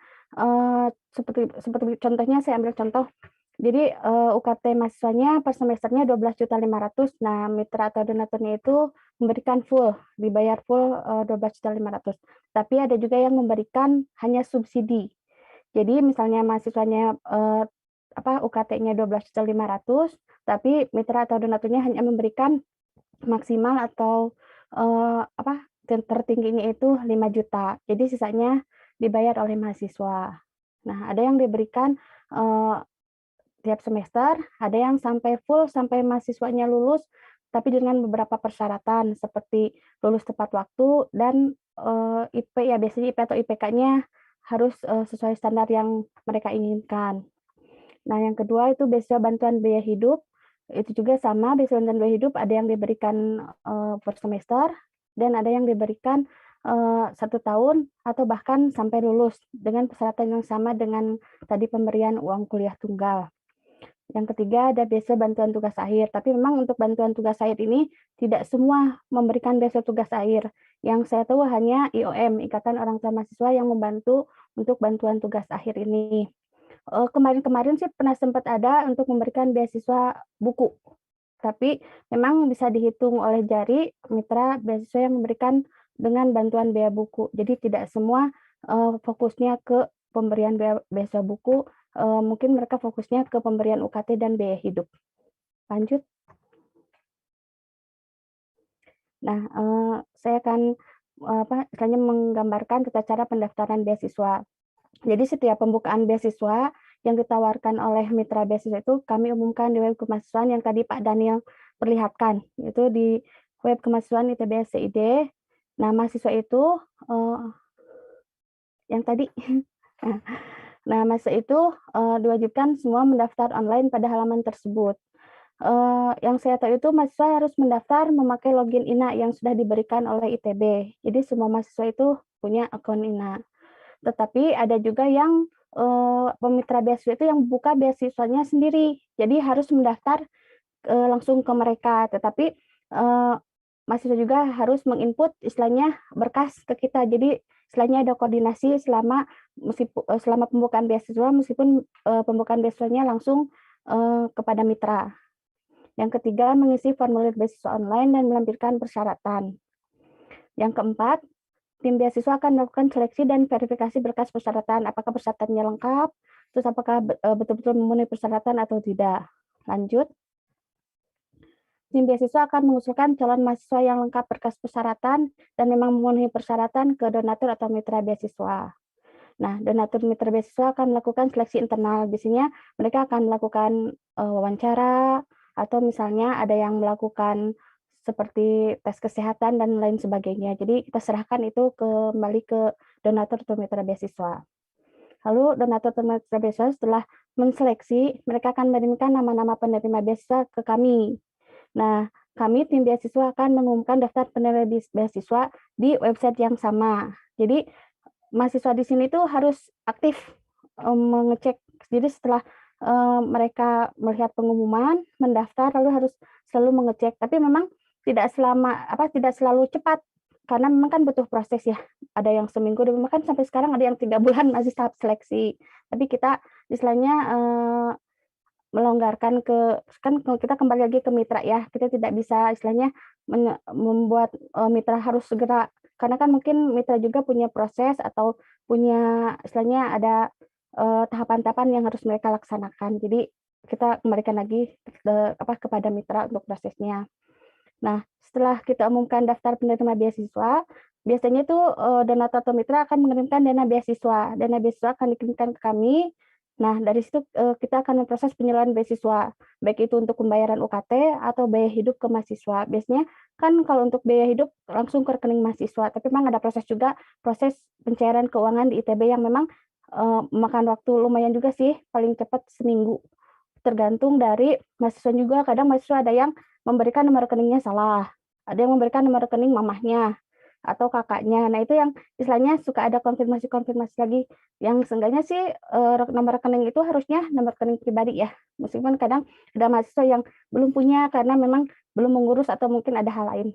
seperti contohnya saya ambil contoh. Jadi UKT mahasiswanya per semesternya 12.500.000. Nah, mitra atau donaturnya itu memberikan full, dibayar full 12.500.000. Tapi ada juga yang memberikan hanya subsidi. Jadi misalnya mahasiswanya UKT-nya 12.500.000, tapi mitra atau donaturnya hanya memberikan maksimal atau tertingginya itu 5 juta. Jadi sisanya dibayar oleh mahasiswa. Nah, ada yang diberikan tiap semester, ada yang sampai full sampai mahasiswanya lulus, tapi dengan beberapa persyaratan seperti lulus tepat waktu dan IP ya biasanya IP atau IPK-nya harus sesuai standar yang mereka inginkan. Nah, yang kedua itu beasiswa bantuan biaya hidup. Itu juga sama, beasiswa bantuan biaya hidup ada yang diberikan per semester dan ada yang diberikan 1 tahun atau bahkan sampai lulus dengan persyaratan yang sama dengan tadi pemberian uang kuliah tunggal. Yang ketiga ada beasiswa bantuan tugas akhir, tapi memang untuk bantuan tugas akhir ini tidak semua memberikan beasiswa tugas akhir. Yang saya tahu hanya IOM, Ikatan Orang Tua Mahasiswa yang membantu untuk bantuan tugas akhir ini. Kemarin-kemarin sih pernah sempat ada untuk memberikan beasiswa buku, tapi memang bisa dihitung oleh jari mitra beasiswa yang memberikan dengan bantuan biaya buku. Jadi tidak semua fokusnya ke pemberian beasiswa buku, mungkin mereka fokusnya ke pemberian UKT dan biaya hidup. Lanjut. Nah, saya akan istilahnya menggambarkan tata cara pendaftaran beasiswa. Jadi setiap pembukaan beasiswa yang ditawarkan oleh mitra beasiswa itu kami umumkan di web kemahasiswaan yang tadi Pak Daniel perlihatkan, yaitu di web kemahasiswaan ITB SID. Nah, mahasiswa itu yang tadi nah, mahasiswa itu diwajibkan semua mendaftar online pada halaman tersebut. Yang saya tahu itu mahasiswa harus mendaftar memakai login INA yang sudah diberikan oleh ITB. Jadi semua mahasiswa itu punya akun INA. Tetapi ada juga yang pemitra beasiswa itu yang buka beasiswanya sendiri. Jadi harus mendaftar langsung ke mereka. Tetapi mahasiswa juga harus menginput istilahnya berkas ke kita. Jadi istilahnya ada koordinasi selama pembukaan beasiswa meskipun pembukaan beasiswanya langsung kepada mitra. Yang ketiga, mengisi formulir beasiswa online dan melampirkan persyaratan. Yang keempat, tim beasiswa akan melakukan seleksi dan verifikasi berkas persyaratan. Apakah persyaratannya lengkap, terus apakah betul-betul memenuhi persyaratan atau tidak. Lanjut. Tim beasiswa akan mengusulkan calon mahasiswa yang lengkap berkas persyaratan dan memang memenuhi persyaratan ke donatur atau mitra beasiswa. Nah, donatur mitra beasiswa akan melakukan seleksi internal. Biasanya mereka akan melakukan wawancara atau misalnya ada yang melakukan seperti tes kesehatan dan lain sebagainya. Jadi kita serahkan itu kembali ke donatur atau mitra beasiswa. Lalu donatur atau mitra beasiswa setelah menseleksi, mereka akan mengirimkan nama-nama penerima beasiswa ke kami. Nah, kami tim beasiswa akan mengumumkan daftar penerima beasiswa di website yang sama. Jadi mahasiswa di sini tuh harus aktif mengecek. Jadi setelah mereka melihat pengumuman, mendaftar, lalu harus selalu mengecek. Tapi memang tidak selalu cepat karena memang kan butuh proses ya. Ada yang seminggu, dan bahkan sampai sekarang ada yang 3 bulan masih tahap seleksi. Tapi kita istilahnya melonggarkan kan kita kembali lagi ke mitra ya. Kita tidak bisa istilahnya membuat mitra harus segera, karena kan mungkin mitra juga punya proses atau punya istilahnya ada tahapan-tahapan yang harus mereka laksanakan. Jadi kita kembalikan lagi kepada mitra untuk prosesnya. Nah, setelah kita umumkan daftar penerima beasiswa, biasanya itu donatur atau mitra akan mengirimkan dana beasiswa. Dana beasiswa akan dikirimkan ke kami. Nah, dari situ kita akan memproses penyaluran beasiswa, baik itu untuk pembayaran UKT atau biaya hidup ke mahasiswa. Biasanya kan kalau untuk biaya hidup langsung ke rekening mahasiswa, tapi memang ada proses juga, proses pencairan keuangan di ITB yang memang memakan waktu lumayan juga sih, paling cepat seminggu. Tergantung dari mahasiswa juga, kadang mahasiswa ada yang memberikan nomor rekeningnya salah, ada yang memberikan nomor rekening mamahnya atau kakaknya. Nah, itu yang istilahnya suka ada konfirmasi-konfirmasi lagi, yang seenggaknya sih nomor rekening itu harusnya nomor rekening pribadi ya. Meskipun kadang ada mahasiswa yang belum punya karena memang belum mengurus atau mungkin ada hal lain.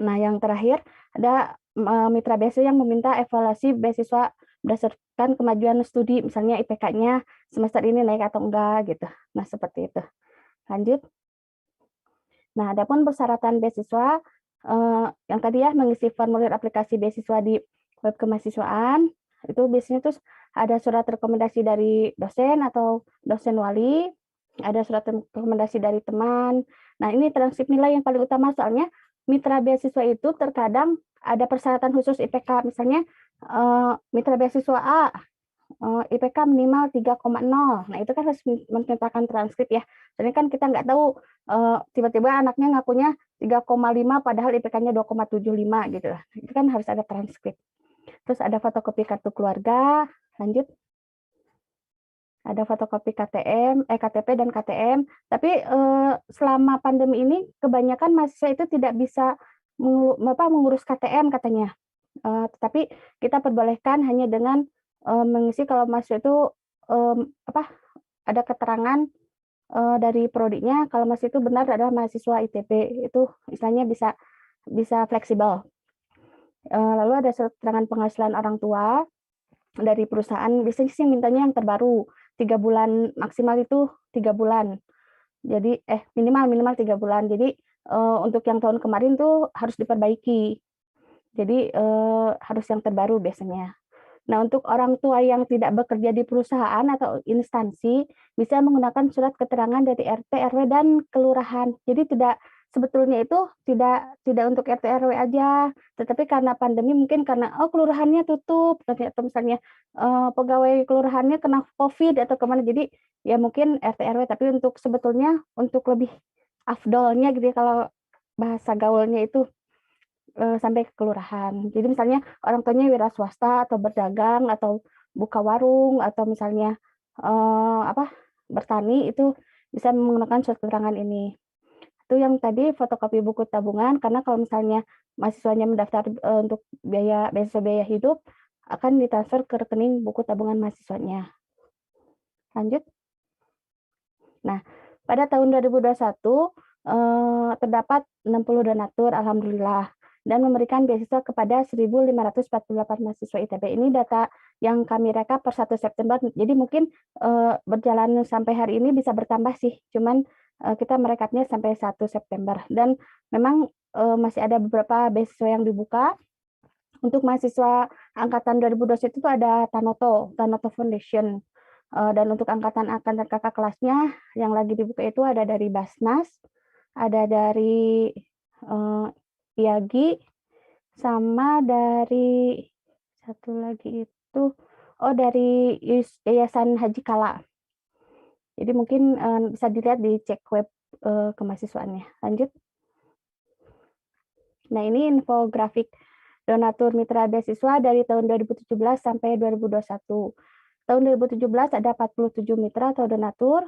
Nah, yang terakhir ada mitra beasiswa yang meminta evaluasi beasiswa berdasarkan kemajuan studi, misalnya IPK-nya semester ini naik atau enggak gitu. Nah, seperti itu. Lanjut. Nah, adapun persyaratan beasiswa yang tadi ya, mengisi formulir aplikasi beasiswa di web kemahasiswaan, itu biasanya tuh ada surat rekomendasi dari dosen atau dosen wali, ada surat rekomendasi dari teman. Nah, ini transkrip nilai yang paling utama, soalnya mitra beasiswa itu terkadang ada persyaratan khusus IPK, misalnya mitra beasiswa A, IPK minimal 3,0. Nah, itu kan harus menceritakan transkrip ya. Soalnya kan kita nggak tahu tiba-tiba anaknya ngakunya 3,5 padahal IPK-nya 2,75 gitu. Itu kan harus ada transkrip. Terus ada fotokopi kartu keluarga, lanjut. Ada fotokopi KTP dan KTM. Tapi selama pandemi ini kebanyakan mahasiswa itu tidak bisa mengurus KTM katanya. Tetapi kita perbolehkan hanya dengan mengisi kalau mahasiswa itu ada keterangan dari prodinya kalau mahasiswa itu benar adalah mahasiswa ITB, itu istilahnya bisa fleksibel. Lalu ada surat keterangan penghasilan orang tua dari perusahaan, biasanya sih mintanya yang terbaru 3 bulan, maksimal itu 3 bulan. Jadi minimal 3 bulan. Jadi untuk yang tahun kemarin tuh harus diperbaiki. Jadi harus yang terbaru biasanya. Nah, untuk orang tua yang tidak bekerja di perusahaan atau instansi, bisa menggunakan surat keterangan dari RT, RW, dan kelurahan. Jadi sebetulnya itu tidak untuk RT, RW aja, tetapi karena pandemi mungkin karena kelurahannya tutup, atau misalnya pegawai kelurahannya kena COVID atau kemana, jadi ya mungkin RT, RW, tapi sebetulnya untuk lebih afdolnya gitu ya, kalau bahasa gaulnya itu sampai ke kelurahan. Jadi misalnya orang tuanya wira swasta atau berdagang atau buka warung atau misalnya bertani, itu bisa menggunakan surat keterangan ini. Itu yang tadi fotokopi buku tabungan, karena kalau misalnya mahasiswanya mendaftar untuk beasiswa biaya hidup akan ditransfer ke rekening buku tabungan mahasiswanya. Lanjut. Nah, pada tahun 2021 terdapat 60 donatur, alhamdulillah, dan memberikan beasiswa kepada 1.548 mahasiswa ITB. Ini data yang kami rekap per 1 September, jadi mungkin berjalan sampai hari ini bisa bertambah sih, cuman kita merekapnya sampai 1 September. Dan memang masih ada beberapa beasiswa yang dibuka. Untuk mahasiswa angkatan 2021 itu ada Tanoto Foundation. Dan untuk angkatan kakak kelasnya yang lagi dibuka itu ada dari Basnas, ada dari IAGI, sama dari satu lagi itu Oh, dari Yayasan Haji Kala. Jadi mungkin bisa dilihat di cek web kemahasiswaannya. Lanjut. Nah, ini infografik donatur mitra beasiswa dari tahun 2017 sampai 2021. Tahun 2017 ada 47 mitra atau donatur,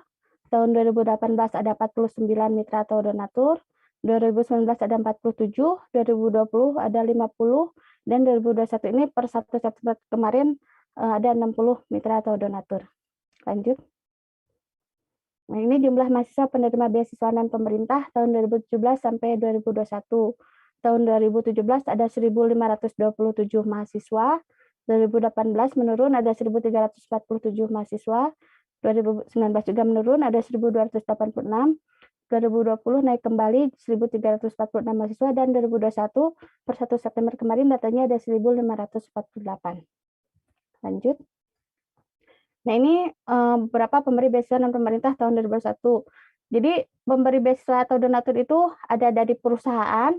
tahun 2018 ada 49 mitra atau donatur, 2019 ada 47, 2020 ada 50, dan 2021 ini per 1 September kemarin ada 60 mitra atau donatur. Lanjut. Nah, ini jumlah mahasiswa penerima beasiswa non pemerintah tahun 2017 sampai 2021. Tahun 2017 ada 1.527 mahasiswa, 2018 menurun ada 1.347 mahasiswa, 2019 juga menurun ada 1.286, 2020 naik kembali 1.346 mahasiswa, dan 2021 per 1 September kemarin datanya ada 1.548. Lanjut. Nah, ini beberapa pemberi beasiswa non pemerintah tahun 2021. Jadi pemberi beasiswa atau donatur itu ada dari perusahaan,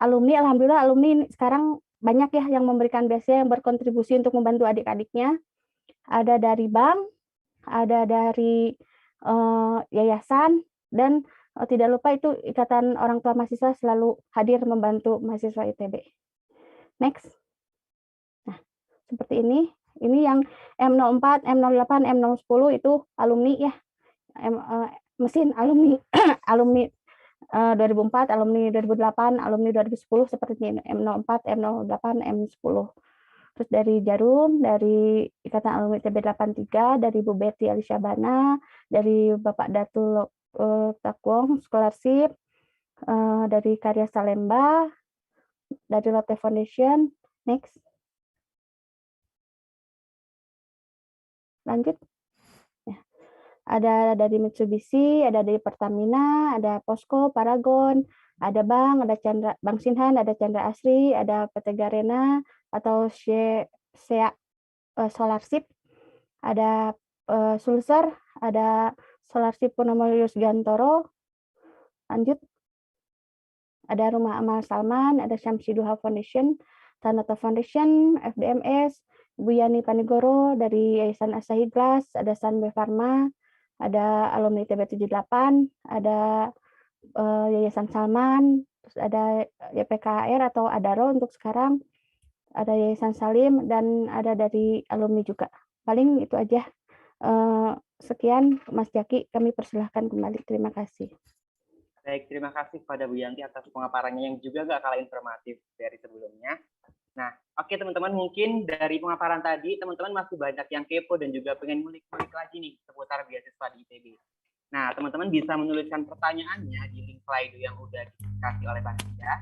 alumni, alhamdulillah alumni sekarang banyak ya yang memberikan beasiswa yang berkontribusi untuk membantu adik-adiknya. Ada dari bank, ada dari yayasan, dan tidak lupa itu Ikatan Orang Tua Mahasiswa selalu hadir membantu mahasiswa ITB. Next. Nah, seperti ini. Ini yang M04, M08, M010 itu alumni ya. Mesin alumni alumni 2004, alumni 2008, alumni 2010 seperti ini, M04, M08, M10. Terus dari Jarum, dari Ikatan Alumni ITB 83, dari Bu Betty Alisyabana, dari Bapak Datul Takwong Scholarship, dari Karya Salemba, dari Lotte Foundation. Next. Lanjut. Ya. Ada dari Mitsubishi, ada dari Pertamina, ada Posko, Paragon, ada Bank, ada Bank Sinhan, ada Chandra Asri, ada PT Garena atau SEA Solarship, ada Sulser, ada Solarship Purnomo Yusgantoro. Lanjut. Ada Rumah Amal Salman, ada Syamsi Duha Foundation, Tanoto Foundation, FDMS, Bu Yani Panigoro dari Yayasan Asahi Glass, ada Sanbe Pharma, ada alumni ITB 78, ada Yayasan Salman, terus ada YPKR atau Adaro untuk sekarang, ada Yayasan Salim, dan ada dari alumni juga. Paling itu aja. Sekian Mas Jaki, kami persilahkan kembali. Terima kasih. Baik, terima kasih kepada Bu Yanti atas pemaparannya yang juga gak kalah informatif dari sebelumnya. Nah, oke teman-teman, mungkin dari pemaparan tadi, teman-teman masih banyak yang kepo dan juga pengen ngulik-ngulik lagi nih seputar beasiswa di ITB. Nah, teman-teman bisa menuliskan pertanyaannya di link slide yang udah dikasih oleh Panitia.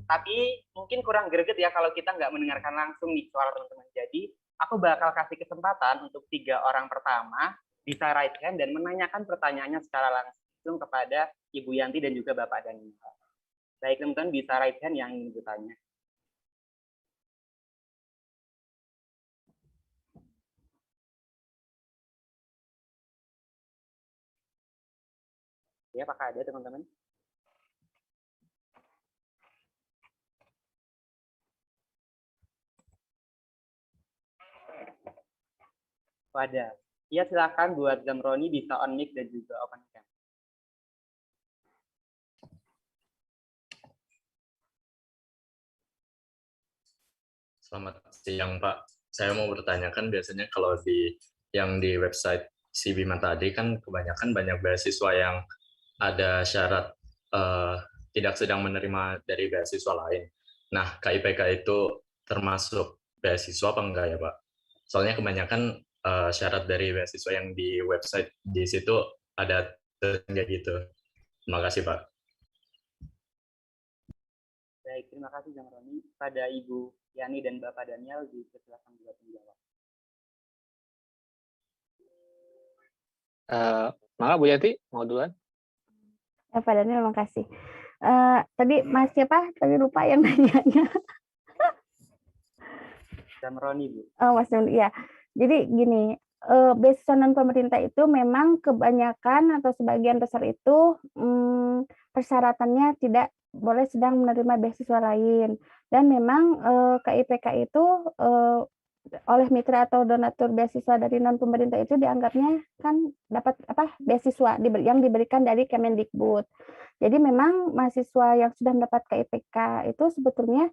Tapi mungkin kurang greget ya kalau kita nggak mendengarkan langsung nih suara teman-teman. Jadi, aku bakal kasih kesempatan untuk 3 orang pertama bisa raise hand dan menanyakan pertanyaannya secara langsung kepada Ibu Yanti dan juga Bapak Daniel. Baik, teman-teman bisa raise hand yang ingin bertanya. Ya, apakah ada teman-teman? Wadah. Ya, silakan buat Zamroni bisa on mic dan juga open cam. Selamat siang Pak. Saya mau bertanyakan biasanya kalau di website CBIMA tadi kan kebanyakan banyak beasiswa yang ada syarat tidak sedang menerima dari beasiswa lain. Nah, KIPK itu termasuk beasiswa apa enggak ya Pak? Soalnya kebanyakan syarat dari beasiswa yang di website di situ ada kayak gitu. Terima kasih Pak. Baik, terima kasih Zamroni. Pada Ibu Yani dan Bapak Daniel dipersilakan buat menjawab. Maka Bu Yanti mau duluan. Ya, Pak Daniel, terima kasih. Tadi Mas siapa? Tadi lupa yang nanyanya. Zamroni, Bu. Oh, Mas Daniel, iya. Jadi gini, beasiswa non pemerintah itu memang kebanyakan atau sebagian besar itu persyaratannya tidak boleh sedang menerima beasiswa lain, dan memang KIPK itu oleh mitra atau donatur beasiswa dari non pemerintah itu dianggapnya kan dapat beasiswa yang diberikan dari Kemendikbud. Jadi memang mahasiswa yang sudah mendapat KIPK itu sebetulnya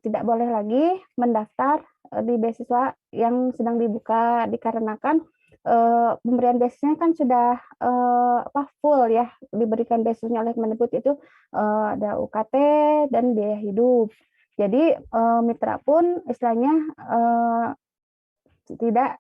tidak boleh lagi mendaftar di beasiswa yang sedang dibuka dikarenakan pemberian beasiswanya kan sudah full ya, diberikan beasiswanya oleh Kemendikbud itu ada UKT dan biaya hidup. Jadi mitra pun istilahnya tidak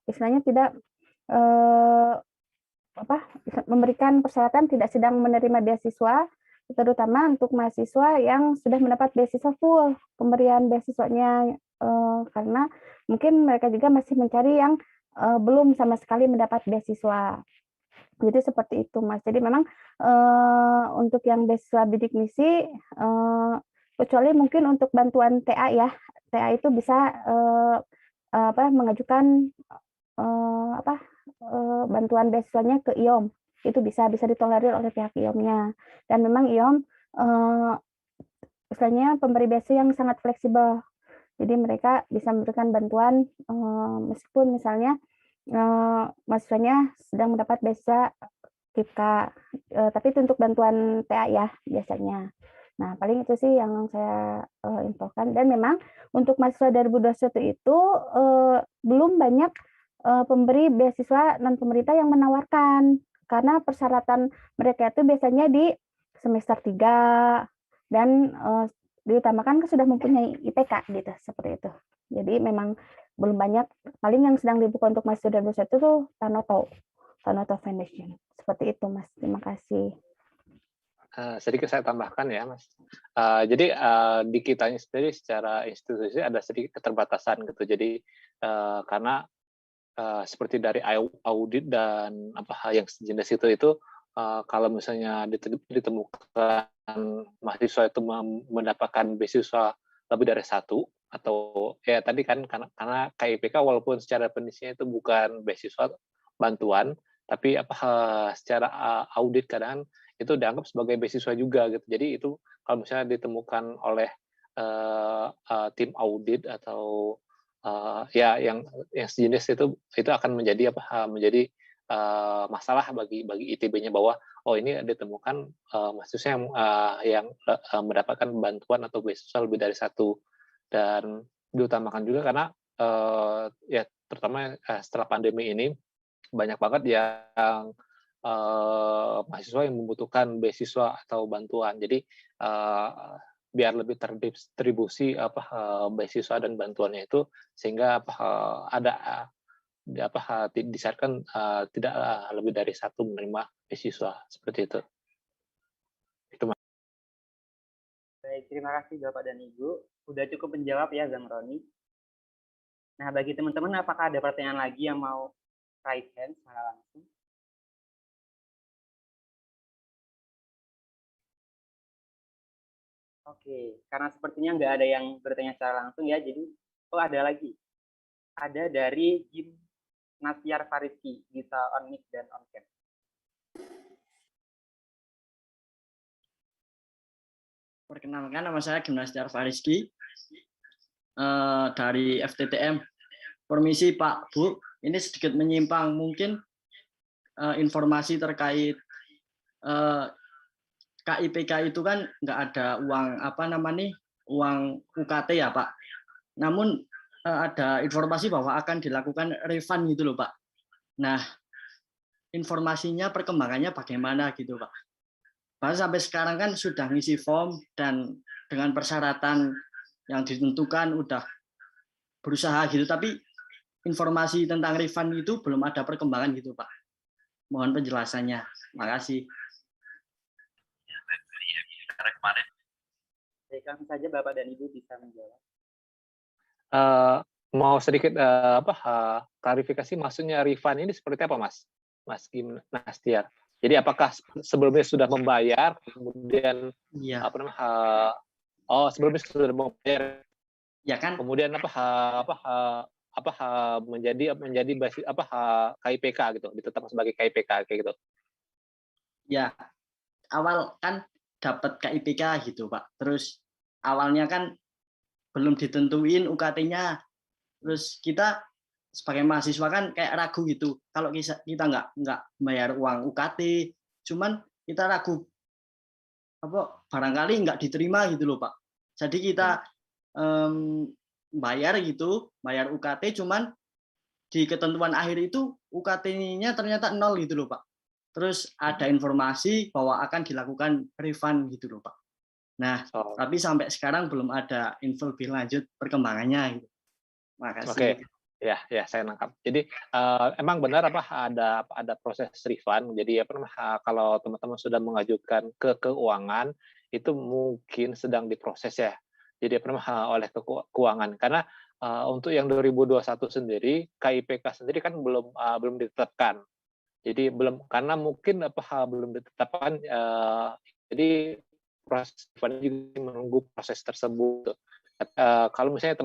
memberikan persyaratan tidak sedang menerima beasiswa, terutama untuk mahasiswa yang sudah mendapat beasiswa full pemberian beasiswanya, karena mungkin mereka juga masih mencari yang belum sama sekali mendapat beasiswa. Jadi seperti itu, Mas. Jadi memang untuk yang beasiswa bidik misi, kecuali mungkin untuk bantuan TA ya, TA itu bisa mengajukan bantuan beasiswanya ke IOM, itu bisa ditolerir oleh pihak IOM-nya. Dan memang IOM istilahnya pemberi beasiswa yang sangat fleksibel. Jadi mereka bisa memberikan bantuan meskipun misalnya mahasiswanya sedang mendapat beasiswa KIPK, tapi itu untuk bantuan TA ya biasanya. Nah, paling itu sih yang saya infokan. Dan memang untuk mahasiswa 2021 itu belum banyak pemberi beasiswa non pemerintah yang menawarkan, karena persyaratan mereka itu biasanya di semester 3 dan diutamakan sudah mempunyai IPK gitu, seperti itu. Jadi memang belum banyak, paling yang sedang dibuka untuk mahasiswa 2021 itu Tanoto Foundation. Seperti itu, Mas. Terima kasih. Sedikit saya tambahkan ya, Mas. Jadi di kitanya sendiri secara institusi ada sedikit keterbatasan gitu. Jadi karena seperti dari audit dan yang sejenis itu kalau misalnya ditemukan mahasiswa itu mendapatkan beasiswa lebih dari satu, atau ya tadi kan karena KIPK walaupun secara definisinya itu bukan beasiswa bantuan, tapi secara audit kadang itu dianggap sebagai beasiswa juga gitu. Jadi itu kalau misalnya ditemukan oleh tim audit atau ya yang sejenis itu akan menjadi masalah bagi ITB-nya bahwa ini ditemukan mahasiswa yang mendapatkan bantuan atau beasiswa lebih dari satu. Dan diutamakan juga karena ya terutama setelah pandemi ini banyak banget yang mahasiswa yang membutuhkan beasiswa atau bantuan. Jadi biar lebih terdistribusi beasiswa dan bantuannya itu sehingga ada disarankan tidak lebih dari satu menerima beasiswa seperti itu. Itu, Mas. Baik, terima kasih Bapak dan Ibu. Sudah cukup menjawab ya, Zamroni. Nah, bagi teman-teman, apakah ada pertanyaan lagi yang mau raise hand secara langsung? Oke, karena sepertinya nggak ada yang bertanya secara langsung ya, jadi ada lagi. Ada dari Jim Nastiar Fariski, bisa on mic dan on cam. Perkenalkan, nama saya Jim Nastiar Fariski dari FTTM. Permisi Pak, Bu, ini sedikit menyimpang, mungkin informasi terkait KIPK itu kan nggak ada uang uang UKT ya Pak. Namun ada informasi bahwa akan dilakukan refund gitu loh Pak. Nah, informasinya perkembangannya bagaimana gitu Pak? Bahkan sampai sekarang kan sudah ngisi form dan dengan persyaratan yang ditentukan udah berusaha gitu, tapi informasi tentang refund itu belum ada perkembangan gitu Pak. Mohon penjelasannya. Makasih. Baik, langsung saja Bapak dan Ibu bisa menjawab. Mau sedikit klarifikasi, maksudnya refund ini seperti apa, Mas Kim Nastiar? Jadi apakah sebelumnya sudah membayar, kemudian sebelumnya sudah membayar, ya kan? Kemudian menjadi basis KIPK gitu, ditetapkan sebagai KIPK kayak gitu? Ya, awal kan dapat KIPK gitu Pak. Terus awalnya kan belum ditentuin UKT-nya. Terus kita sebagai mahasiswa kan kayak ragu gitu. Kalau kita nggak bayar uang UKT, cuman kita ragu barangkali nggak diterima gitu loh Pak. Jadi kita bayar UKT, cuman di ketentuan akhir itu UKT-nya ternyata 0 gitu loh Pak. Terus ada informasi bahwa akan dilakukan refund gitu loh Pak. Nah, tapi sampai sekarang belum ada info lebih lanjut perkembangannya gitu. Makasih. Oke. Ya, saya nangkap. Jadi emang benar ada proses refund. Jadi kalau teman-teman sudah mengajukan ke keuangan itu mungkin sedang diproses ya. Jadi oleh keuangan karena untuk yang 2021 sendiri KIPK sendiri kan belum ditetapkan. Jadi belum karena mungkin belum ditetapkan jadi proses refund juga menunggu proses tersebut. Kalau misalnya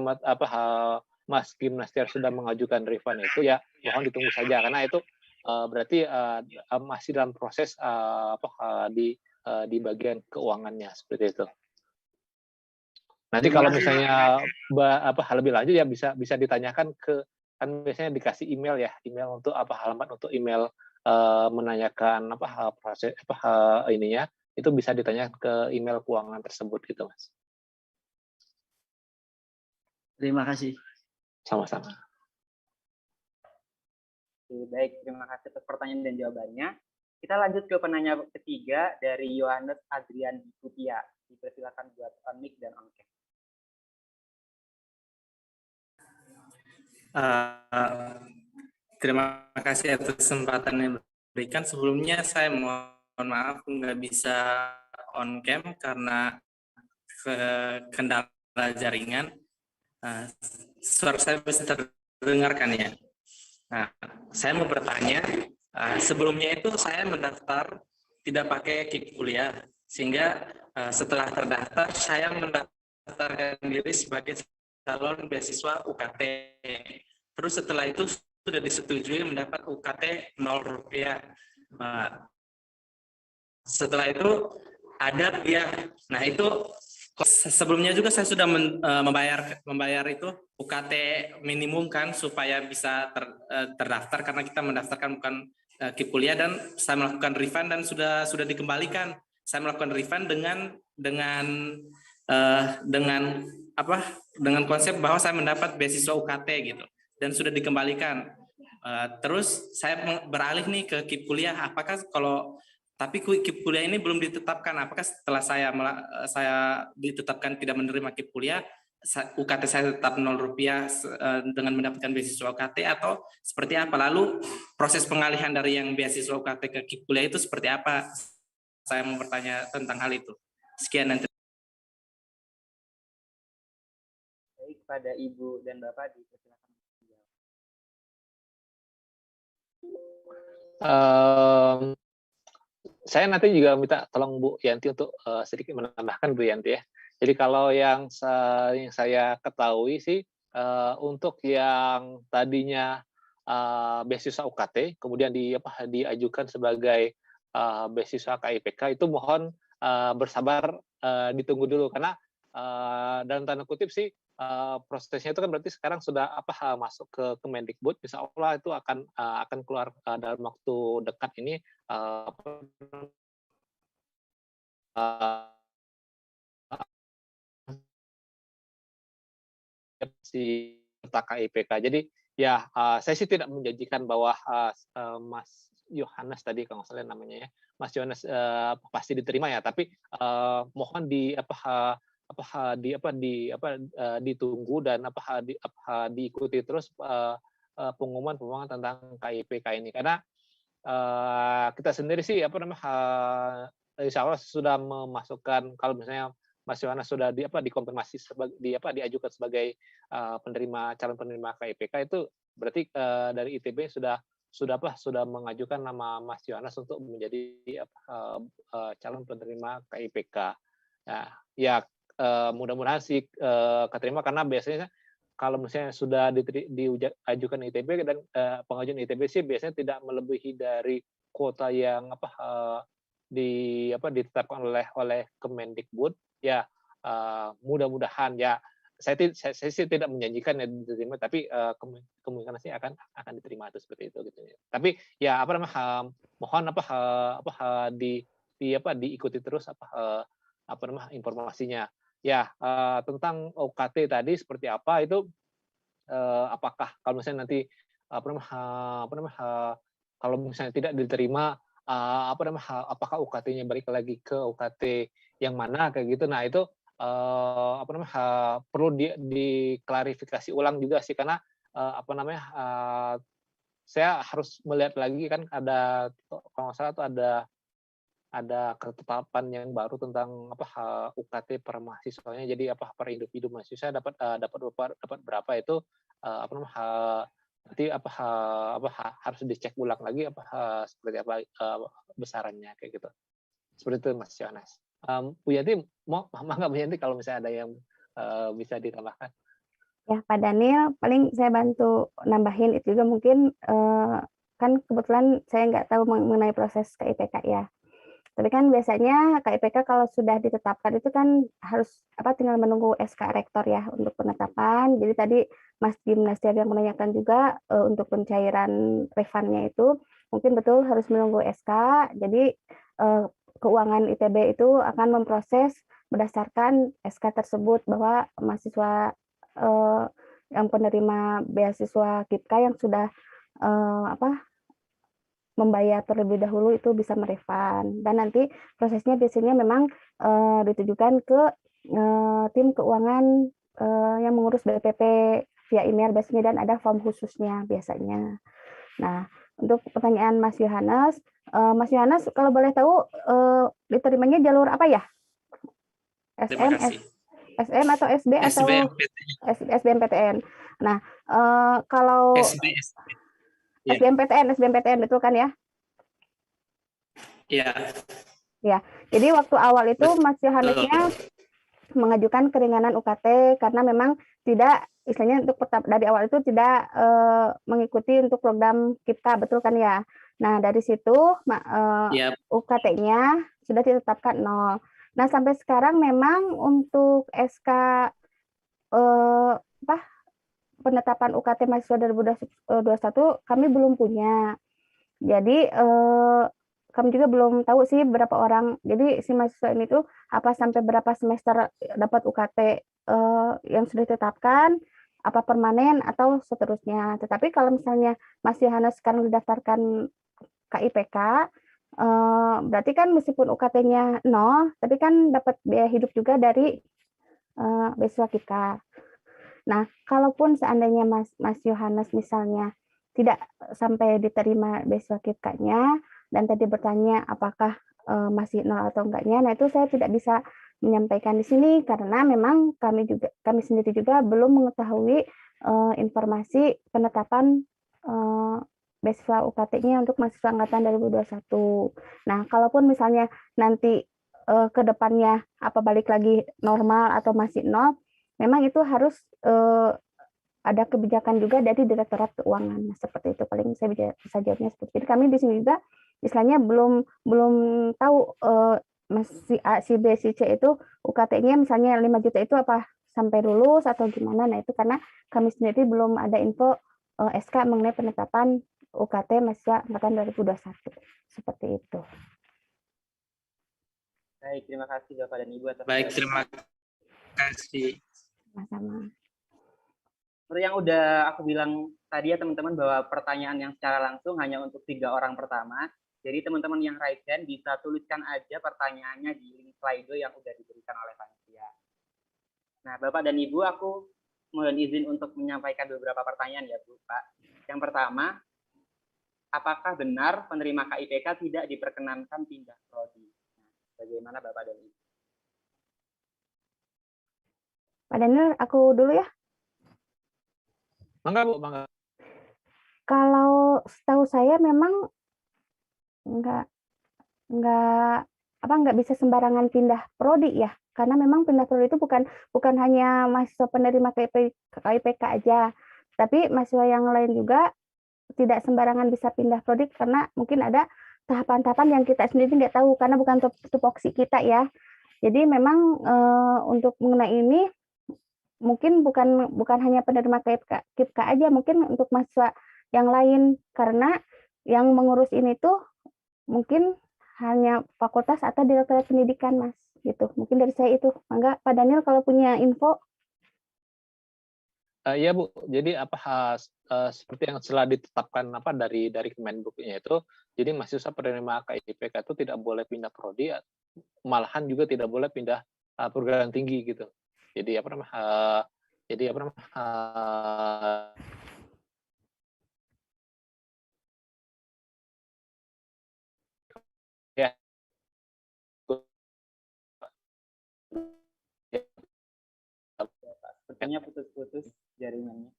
Mas Gimnastiar sudah mengajukan refund itu ya mohon ditunggu saja karena itu berarti masih dalam proses di bagian keuangannya seperti itu. Nanti kalau misalnya lebih lanjut ya bisa ditanyakan kan biasanya dikasih email untuk halaman untuk email menanyakan proses ininya itu bisa ditanyakan ke email keuangan tersebut gitu Mas. Terima kasih. Sama-sama. Baik, terima kasih atas pertanyaan dan jawabannya. Kita lanjut ke penanya ketiga dari Yohanes Adrian Kutia. Dipersilakan buat on mic dan on cam. Terima kasih atas kesempatan yang diberikan. Sebelumnya saya mohon maaf nggak bisa on cam karena kendala jaringan. Suara saya bisa terdengarkan ya. Nah, saya mau bertanya, sebelumnya itu saya mendaftar tidak pakai KIP kuliah, sehingga setelah terdaftar saya mendaftarkan diri sebagai calon beasiswa UKT. Terus setelah itu sudah disetujui mendapat UKT 0 rupiah. Setelah itu ada ya. Nah itu sebelumnya juga saya sudah membayar itu UKT minimum kan supaya bisa terdaftar karena kita mendaftarkan bukan KIP kuliah dan saya melakukan refund dan sudah dikembalikan. Saya melakukan refund dengan konsep bahwa saya mendapat beasiswa UKT gitu dan sudah dikembalikan. Terus saya beralih nih ke KIP kuliah. Apakah tapi KIP kuliah ini belum ditetapkan. Apakah setelah saya ditetapkan tidak menerima KIP kuliah, UKT saya tetap 0 rupiah dengan mendapatkan beasiswa UKT atau seperti apa? Lalu proses pengalihan dari yang beasiswa UKT ke KIP kuliah itu seperti apa? Saya mau bertanya tentang hal itu. Sekian nanti. Baik, pada Ibu dan Bapak dipersilakan. Saya nanti juga minta tolong Bu Yanti untuk sedikit menambahkan Bu Yanti ya. Jadi kalau yang saya ketahui sih untuk yang tadinya beasiswa UKT kemudian diajukan sebagai beasiswa KIPK itu mohon bersabar ditunggu dulu karena dalam tanda kutip sih prosesnya itu kan berarti sekarang sudah masuk ke Kemendikbud, insya Allah itu akan keluar dalam waktu dekat ini si KIPK. Jadi ya saya sih tidak menjanjikan bahwa Mas Yohanes tadi kalau nggak salah namanya ya, Mas Yohanes pasti diterima ya, tapi mohon ditunggu dan diikuti terus pengumuman tentang KIPK ini karena kita sendiri sih insya Allah sudah memasukkan kalau misalnya Mas Yohanes sudah dikonfirmasi diajukan sebagai calon penerima KIPK itu berarti dari ITB sudah mengajukan nama Mas Yohanes untuk menjadi calon penerima KIPK. Nah, ya mudah-mudahan sih keterima karena biasanya kalau misalnya sudah diajukan ITB dan pengajuan ITB sih biasanya tidak melebihi dari kuota yang ditetapkan oleh Kemendikbud ya mudah-mudahan ya saya sih tidak menjanjikan ya diterima, tapi kemungkinan sih akan diterima itu seperti itu gitu ya. Tapi ya mohon diikuti terus informasinya. Ya, tentang UKT tadi seperti apa itu, apakah kalau misalnya nanti kalau misalnya tidak diterima, apakah UKT-nya balik lagi ke UKT yang mana kayak gitu. Nah, itu perlu diklarifikasi ulang juga sih, karena saya harus melihat lagi kan ada, kalau nggak salah tuh ada ketetapan yang baru tentang UKT per mahasiswanya. Jadi per individu mahasiswa dapat berapa itu nanti harus dicek ulang lagi seperti apa besarannya kayak gitu. Seperti itu Mas Yohanes. Bu Yanti, mangga Bu Yanti kalau misalnya ada yang bisa ditambahkan. Ya, Pak Daniel, paling saya bantu nambahin itu juga mungkin kan kebetulan saya nggak tahu mengenai proses KIPK ya. Tapi kan biasanya KIPK kalau sudah ditetapkan itu kan harus tinggal menunggu SK Rektor ya untuk penetapan. Jadi tadi Mas Gimnastiar yang menanyakan juga untuk pencairan refundnya itu mungkin betul harus menunggu SK. Jadi keuangan ITB itu akan memproses berdasarkan SK tersebut bahwa mahasiswa yang penerima beasiswa KIPK yang sudah membayar terlebih dahulu itu bisa merefund, dan nanti prosesnya biasanya memang ditujukan ke tim keuangan yang mengurus BPP via email biasanya, dan ada form khususnya biasanya. Nah, untuk pertanyaan Mas Yohanes, kalau boleh tahu diterimanya jalur apa ya? SM atau SB atau SBMPTN. Nah, kalau SBMPTN betul kan ya? Iya. Ya, jadi waktu awal itu Mas Yohanesnya mengajukan keringanan UKT karena memang tidak, istilahnya untuk dari awal itu tidak mengikuti untuk program KIPK, betul kan ya? Nah, dari situ UKT-nya sudah ditetapkan 0. Nah, sampai sekarang memang untuk SK penetapan UKT mahasiswa 2021 kami belum punya. Jadi kami juga belum tahu sih berapa orang. Jadi si mahasiswa ini tuh apa sampai berapa semester dapat UKT yang sudah ditetapkan, apa permanen atau seterusnya. Tetapi kalau misalnya Mas Yohanes sekarang didaftarkan KIPK, berarti kan meskipun UKT-nya 0, tapi kan dapat biaya hidup juga dari beasiswa KIPK. Nah, kalaupun seandainya Mas Yohanes misalnya tidak sampai diterima beasiswa KIPK-nya, dan tadi bertanya apakah masih 0 atau enggaknya, nah itu saya tidak bisa menyampaikan di sini karena memang kami sendiri juga belum mengetahui informasi penetapan beasiswa UKT-nya untuk mahasiswa angkatan 2021. Nah, kalaupun misalnya nanti ke depannya balik lagi normal atau masih 0, memang itu harus ada kebijakan juga dari Direktorat Keuangan. Seperti itu paling saya bisa jawabnya seperti itu. Kami di sini juga istilahnya belum tahu si B, si C itu UKT-nya misalnya 5 juta itu apa sampai lulus atau gimana. Nah, itu karena kami sendiri belum ada info SK mengenai penetapan UKT mahasiswa angkatan 2021. Seperti itu. Baik, terima kasih Bapak dan Ibu atas. Baik, terima kasih. Sama-sama. Seperti yang udah aku bilang tadi ya teman-teman, bahwa pertanyaan yang secara langsung hanya untuk 3 orang pertama. Jadi teman-teman yang raise hand bisa tuliskan aja pertanyaannya di link Slido yang udah diberikan oleh panitia. Nah, Bapak dan Ibu, aku mohon izin untuk menyampaikan beberapa pertanyaan ya Bu, Pak. Yang pertama, apakah benar penerima KIPK tidak diperkenankan pindah prodi? Nah, bagaimana Bapak dan Ibu? Pak Daniel, aku dulu ya. Mangga Bu, mangga. Kalau setahu saya memang nggak bisa sembarangan pindah prodi ya, karena memang pindah prodi itu bukan hanya mahasiswa penerima KIPK aja, tapi mahasiswa yang lain juga tidak sembarangan bisa pindah prodi karena mungkin ada tahapan-tahapan yang kita sendiri nggak tahu karena bukan tupoksi kita ya. Jadi memang untuk mengenai ini mungkin bukan hanya penerima KIPK aja, mungkin untuk mahasiswa yang lain, karena yang mengurus ini tuh mungkin hanya fakultas atau direktorat pendidikan, Mas, gitu. Mungkin dari saya itu. Mangga Pak Daniel kalau punya info. Iya Bu, jadi seperti yang telah ditetapkan dari Kemendikbudnya itu, jadi mahasiswa penerima KIPK itu tidak boleh pindah prodi, malahan juga tidak boleh pindah perguruan tinggi gitu. Jadi ya. Sepertinya putus-putus jaringannya.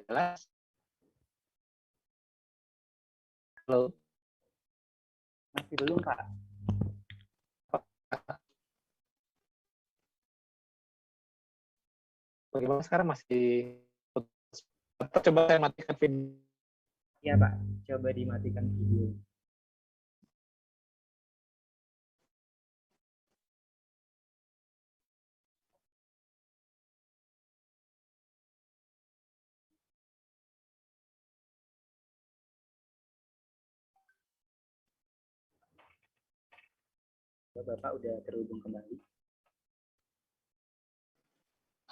Jelas. Halo. Masih belum, Pak. Bagaimana sekarang masih putus? Coba saya matikan video. Iya, Pak. Coba dimatikan video. Bapak udah terhubung kembali.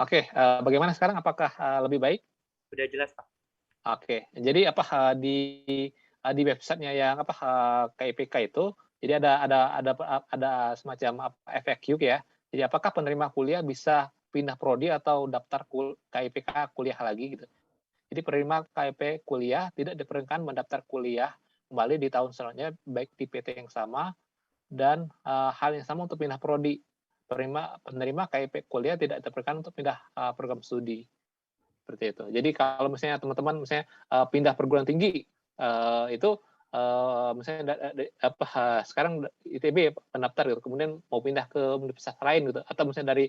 Oke, bagaimana sekarang? Apakah lebih baik? Sudah jelas, Pak. Oke, jadi di websitenya yang KIPK itu, jadi ada semacam FAQ ya. Jadi apakah penerima kuliah bisa pindah prodi atau daftar KIPK kuliah lagi gitu. Jadi penerima KIP kuliah tidak diperkenankan mendaftar kuliah kembali di tahun selanjutnya baik di PT yang sama dan hal yang sama untuk pindah prodi. Penerima KIP kuliah tidak diperkenankan untuk pindah program studi. Seperti itu. Jadi kalau misalnya teman-teman misalnya pindah perguruan tinggi itu misalnya sekarang ITB pendaftar gitu, kemudian mau pindah ke universitas lain gitu, atau misalnya dari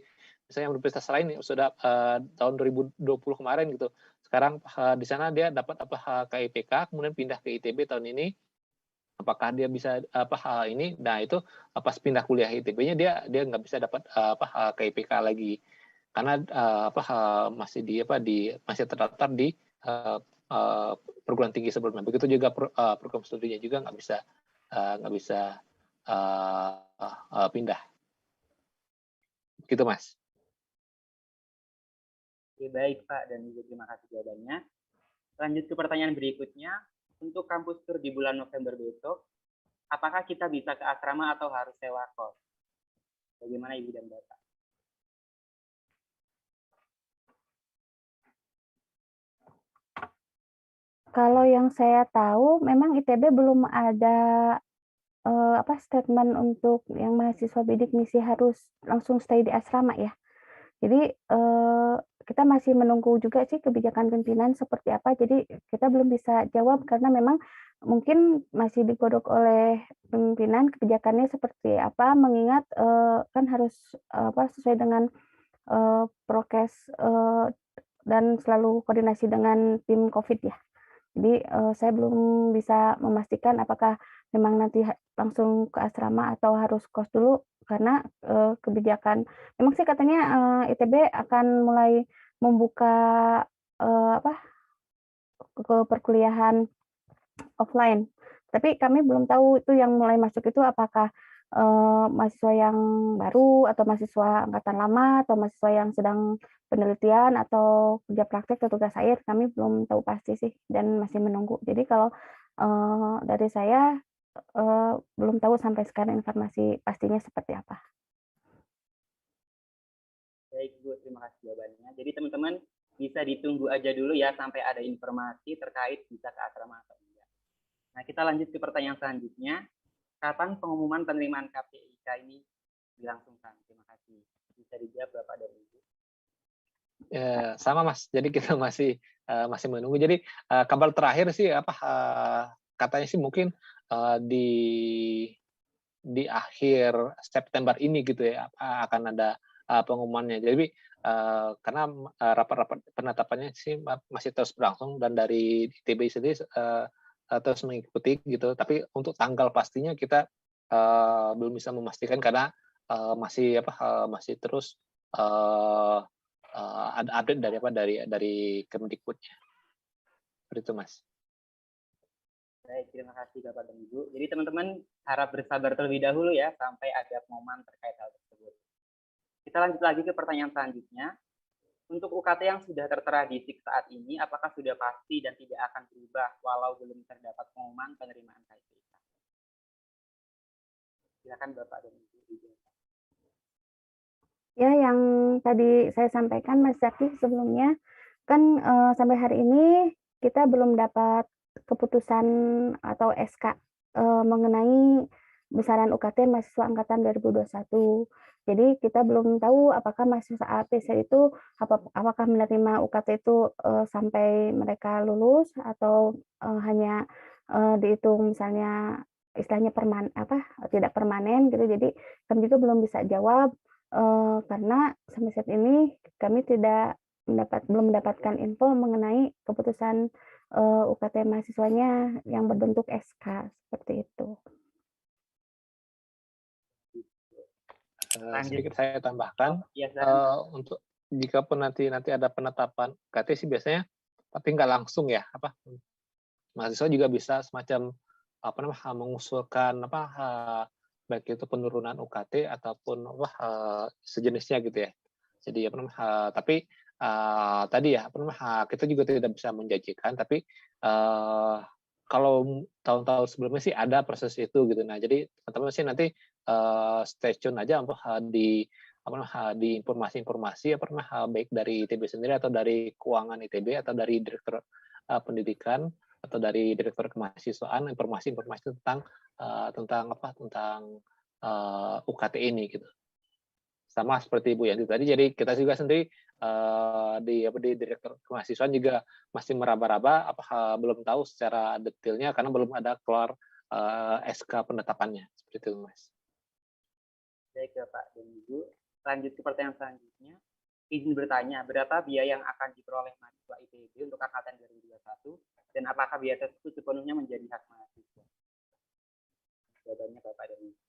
universitas lain sudah tahun 2020 kemarin gitu, sekarang di sana dia dapat KIPK, kemudian pindah ke ITB tahun ini, apakah dia bisa ini? Nah itu pas pindah kuliah ITB-nya dia nggak bisa dapat KIPK lagi karena masih masih terdaftar di perguruan tinggi sebelumnya. Begitu juga program studinya juga nggak bisa pindah. Gitu Mas. Oke, baik Pak dan Ibu, terima kasih jawabannya. Lanjut ke pertanyaan berikutnya. Untuk kampus tur di bulan November besok, apakah kita bisa ke asrama atau harus sewa kos? Bagaimana Ibu dan Bapak? Kalau yang saya tahu, memang ITB belum ada statement untuk yang mahasiswa bidik misi harus langsung stay di asrama ya. Jadi kita masih menunggu juga sih kebijakan pimpinan seperti apa. Jadi kita belum bisa jawab karena memang mungkin masih digodok oleh pimpinan kebijakannya seperti apa. Mengingat kan harus sesuai dengan prokes dan selalu koordinasi dengan tim COVID ya. Jadi saya belum bisa memastikan apakah memang nanti langsung ke asrama atau harus kos dulu karena kebijakan memang sih katanya ITB akan mulai membuka ke perkuliahan offline. Tapi kami belum tahu itu yang mulai masuk itu apakah mahasiswa yang baru atau mahasiswa angkatan lama atau mahasiswa yang sedang penelitian atau kerja praktek atau tugas akhir, kami belum tahu pasti sih dan masih menunggu. Jadi kalau dari saya belum tahu sampai sekarang informasi pastinya seperti apa. Baik Bu, terima kasih jawabannya. Jadi teman-teman bisa ditunggu aja dulu ya sampai ada informasi terkait bisa ke asrama atau tidak. Nah kita lanjut ke pertanyaan selanjutnya. Kapan pengumuman penerimaan KPIK ini dilangsungkan? Terima kasih. Bisa dijawab Bapak dan Ibu. Ya, sama Mas. Jadi kita masih menunggu. Jadi kabar terakhir sih katanya sih mungkin di akhir September ini gitu ya akan ada pengumumannya. Jadi karena rapat-rapat penetapannya sih masih terus berlangsung dan dari ITB sendiri terus mengikuti gitu. Tapi untuk tanggal pastinya kita belum bisa memastikan karena masih terus ada update dari Kemdikbudnya. Seperti itu, Mas. Baik, terima kasih Bapak dan Ibu. Jadi teman-teman harap bersabar terlebih dahulu ya sampai ada pengumuman terkait hal tersebut. Kita lanjut lagi ke pertanyaan selanjutnya. Untuk UKT yang sudah tertera di SIK saat ini, apakah sudah pasti dan tidak akan berubah walau belum terdapat pengumuman penerimaan KIPK? Silakan Bapak dan Ibu. Ya, yang tadi saya sampaikan Mas Zaki sebelumnya, kan sampai hari ini kita belum dapat keputusan atau SK mengenai besaran UKT mahasiswa angkatan 2021. Jadi kita belum tahu apakah mahasiswa APC itu apakah menerima UKT itu sampai mereka lulus atau hanya dihitung misalnya istilahnya tidak permanen gitu. Jadi kami juga belum bisa jawab karena sampai saat ini kami belum mendapatkan info mengenai keputusan UKT mahasiswanya yang berbentuk SK seperti itu. Sedikit saya tambahkan, untuk jika pun nanti ada penetapan UKT sih biasanya, tapi nggak langsung ya, mahasiswa juga bisa semacam mengusulkan baik itu penurunan UKT ataupun sejenisnya gitu ya. Jadi tapi tadi ya kita juga tidak bisa menjanjikan, tapi kalau tahun-tahun sebelumnya sih ada proses itu gitu. Nah, jadi teman-teman sih nanti stay tune aja di informasi-informasi baik dari ITB sendiri atau dari keuangan ITB atau dari direktur pendidikan atau dari direktur kemahasiswaan, informasi-informasi tentang UKT ini gitu. Sama seperti Bu Yanti tadi, jadi kita juga sendiri di direktur kemahasiswaan juga masih meraba-raba, belum tahu secara detailnya karena belum ada keluar SK penetapannya seperti itu, Mas. Baik Bapak dan Ibu, lanjut ke pertanyaan selanjutnya. Izin bertanya, berapa biaya yang akan diperoleh mahasiswa ITB untuk angkatan 2021 dan apakah biaya tersebut sepenuhnya menjadi hak mahasiswa? Jawabannya Bapak dan Ibu.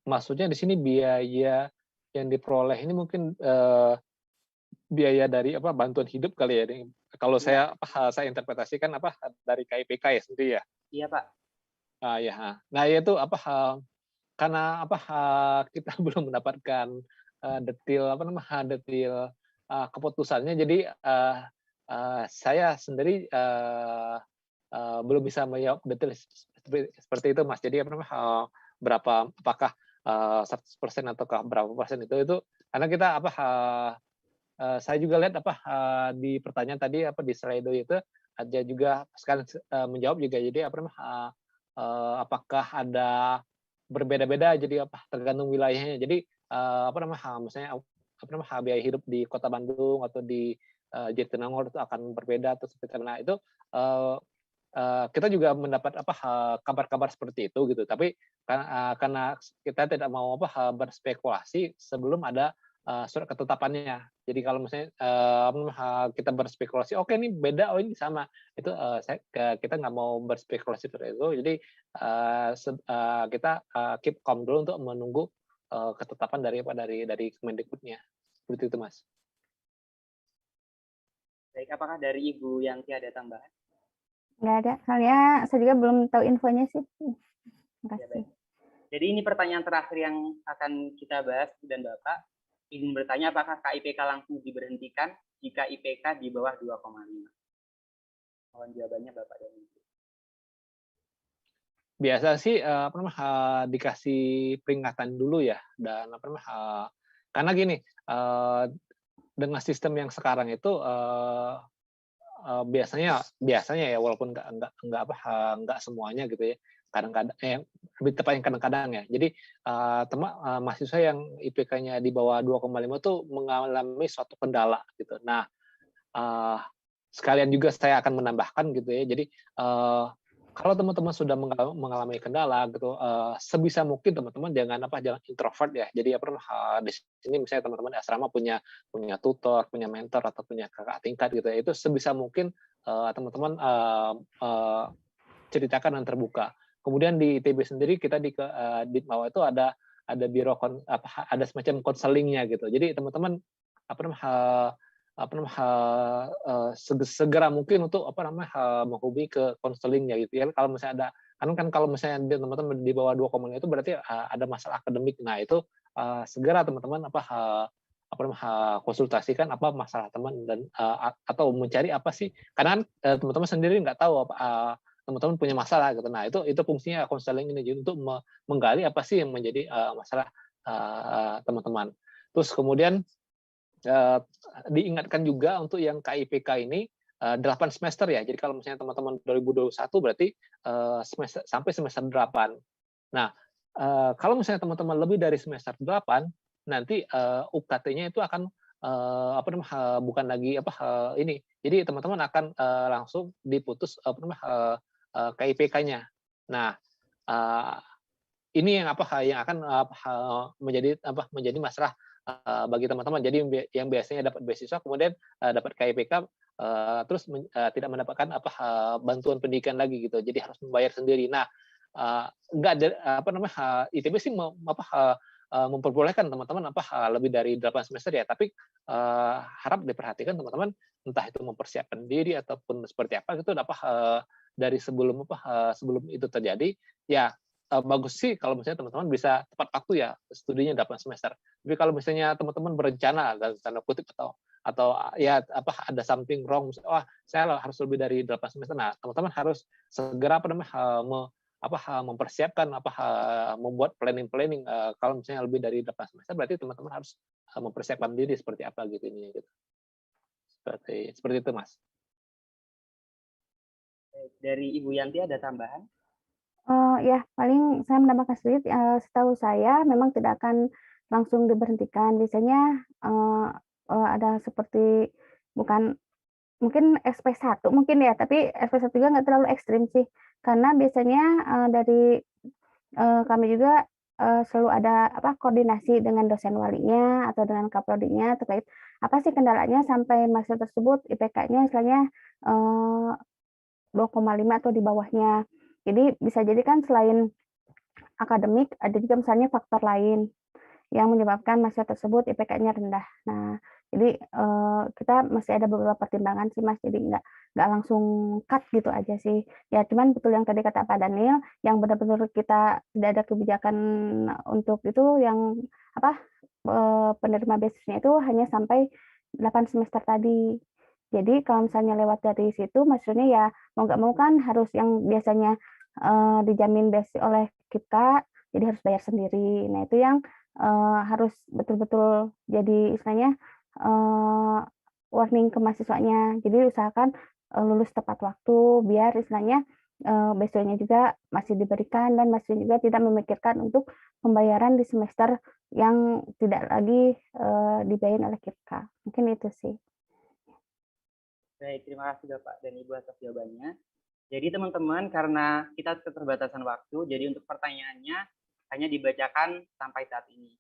Maksudnya di sini biaya yang diperoleh ini mungkin biaya dari bantuan hidup kali ya. Kalau saya interpretasikan dari KIPK ya sendiri ya. Iya Pak. Ya. Nah itu karena kita belum mendapatkan detail keputusannya, jadi saya sendiri belum bisa menjawab detail seperti itu, Mas. Jadi apakah 100% ataukah berapa persen itu karena kita saya juga lihat di pertanyaan tadi di slide itu ada juga sekalian menjawab juga, jadi apakah ada berbeda-beda, jadi tergantung wilayahnya, jadi misalnya biaya hidup di Kota Bandung atau di Jatinangor itu akan berbeda atau seperti itu. Nah itu kita juga mendapat kabar-kabar seperti itu gitu, tapi karena kita tidak mau berspekulasi sebelum ada surat ketetapannya. Jadi kalau misalnya kita berspekulasi, oke ini beda, oh ini sama, itu kita nggak mau berspekulasi seperti itu. Jadi kita keep calm dulu untuk menunggu ketetapan dari Kemendikbudnya. Seperti itu, Mas. Baik, apakah dari Ibu Yanti ada tambahan? Nggak ada, soalnya saya juga belum tahu infonya sih. Terima kasih. Jadi ini pertanyaan terakhir yang akan kita bahas dan Bapak. Izin bertanya, apakah KIPK langsung diberhentikan jika IPK di bawah 2,5? Mohon jawabannya Bapak dan Ibu. Biasa sih dikasih peringatan dulu ya, dan karena gini, dengan sistem yang sekarang itu biasanya ya, walaupun nggak semuanya gitu ya, kadang-kadang lebih tepatnya kadang-kadang ya. Jadi mahasiswa yang IPK-nya di bawah 2,5 tuh mengalami suatu kendala gitu. Nah, sekalian juga saya akan menambahkan gitu ya. Jadi kalau teman-teman sudah mengalami kendala gitu, sebisa mungkin teman-teman jangan introvert ya. Jadi di sini misalnya teman-teman asrama punya tutor, punya mentor atau punya kakak tingkat gitu ya. Itu sebisa mungkin teman-teman ceritakan dan terbuka. Kemudian di ITB sendiri kita di bawah itu ada biro ada semacam konselingnya gitu. Jadi teman-teman segera mungkin untuk menghubungi ke konselingnya gitu ya. Kalau misalnya kan kalau misalnya teman-teman di bawah 2,5 itu berarti ada masalah akademik. Nah itu segera teman-teman konsultasikan apa masalah teman dan atau mencari apa sih, karena teman-teman sendiri nggak tahu teman-teman punya masalah gitu. Nah itu fungsinya konseling ini jadi untuk menggali apa sih yang menjadi masalah teman-teman. Terus kemudian diingatkan juga untuk yang KIPK ini 8 semester ya. Jadi kalau misalnya teman-teman 2021 berarti sampai semester 8. Nah, kalau misalnya teman-teman lebih dari semester 8, nanti UKT-nya itu akan bukan lagi ini. Jadi teman-teman akan langsung diputus KIPK-nya. Nah, ini yang akan menjadi masalah bagi teman-teman. Jadi yang biasanya dapat beasiswa kemudian dapat KIPK terus tidak mendapatkan bantuan pendidikan lagi gitu. Jadi harus membayar sendiri. Nah, enggak ada ITB sih memperbolehkan teman-teman lebih dari 8 semester ya, tapi harap diperhatikan teman-teman entah itu mempersiapkan diri ataupun seperti apa gitu dari sebelum itu terjadi ya. Bagus sih kalau misalnya teman-teman bisa tepat waktu ya studinya 8 semester. Tapi kalau misalnya teman-teman berencana dalam tanda kutip atau ya ada something wrong, wah saya harus lebih dari 8 semester. Nah, teman-teman harus segera mempersiapkan membuat planning kalau misalnya lebih dari 8 semester berarti teman-teman harus mempersiapkan diri seperti apa gitu ini gitu. Seperti itu, Mas. Dari Ibu Yanti ada tambahan? Ya, paling saya menambahkan sedikit, setahu saya memang tidak akan langsung diberhentikan. Biasanya ada seperti mungkin SP1 mungkin ya, tapi SP1 juga nggak terlalu ekstrim sih. Karena biasanya dari kami juga selalu ada koordinasi dengan dosen walinya atau dengan kaprodinya terkait apa sih kendalanya sampai mahasiswa tersebut IPK-nya istilahnya 2,5 atau di bawahnya. Jadi bisa jadi kan selain akademik ada juga misalnya faktor lain yang menyebabkan mahasiswa tersebut IPK-nya rendah. Nah, jadi kita masih ada beberapa pertimbangan sih Mas. Jadi nggak langsung cut gitu aja sih. Ya cuman betul yang tadi kata Pak Daniel, yang benar-benar kita tidak ada kebijakan untuk itu yang penerima beasiswanya itu hanya sampai 8 semester tadi. Jadi kalau misalnya lewat dari situ, maksudnya ya mau nggak mau kan harus yang biasanya dijamin beasiswa oleh kita, jadi harus bayar sendiri. Nah itu yang harus betul-betul jadi istilahnya warning ke mahasiswanya. Jadi usahakan lulus tepat waktu, biar istilahnya beasiswanya juga masih diberikan dan mahasiswa juga tidak memikirkan untuk pembayaran di semester yang tidak lagi dibayar oleh KIPK. Mungkin itu sih. Baik, terima kasih Bapak dan Ibu atas jawabannya. Jadi teman-teman, karena kita keterbatasan waktu, jadi untuk pertanyaannya hanya dibacakan sampai saat ini.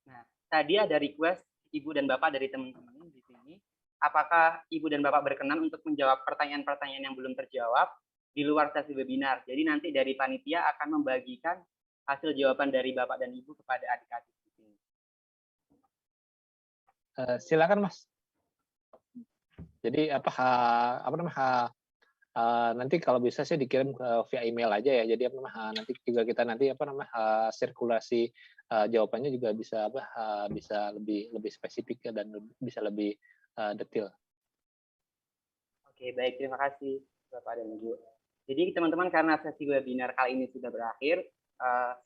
Nah, tadi ada request Ibu dan Bapak dari teman-teman di sini. Apakah Ibu dan Bapak berkenan untuk menjawab pertanyaan-pertanyaan yang belum terjawab di luar sesi webinar? Jadi nanti dari panitia akan membagikan hasil jawaban dari Bapak dan Ibu kepada adik-adik di sini. Silakan Mas. Jadi nanti kalau bisa sih dikirim via email aja ya. Jadi nanti juga kita sirkulasi jawabannya juga bisa lebih spesifik dan bisa lebih detail. Oke, baik, terima kasih Bapak dan Ibu. Jadi teman-teman, karena sesi webinar kali ini sudah berakhir,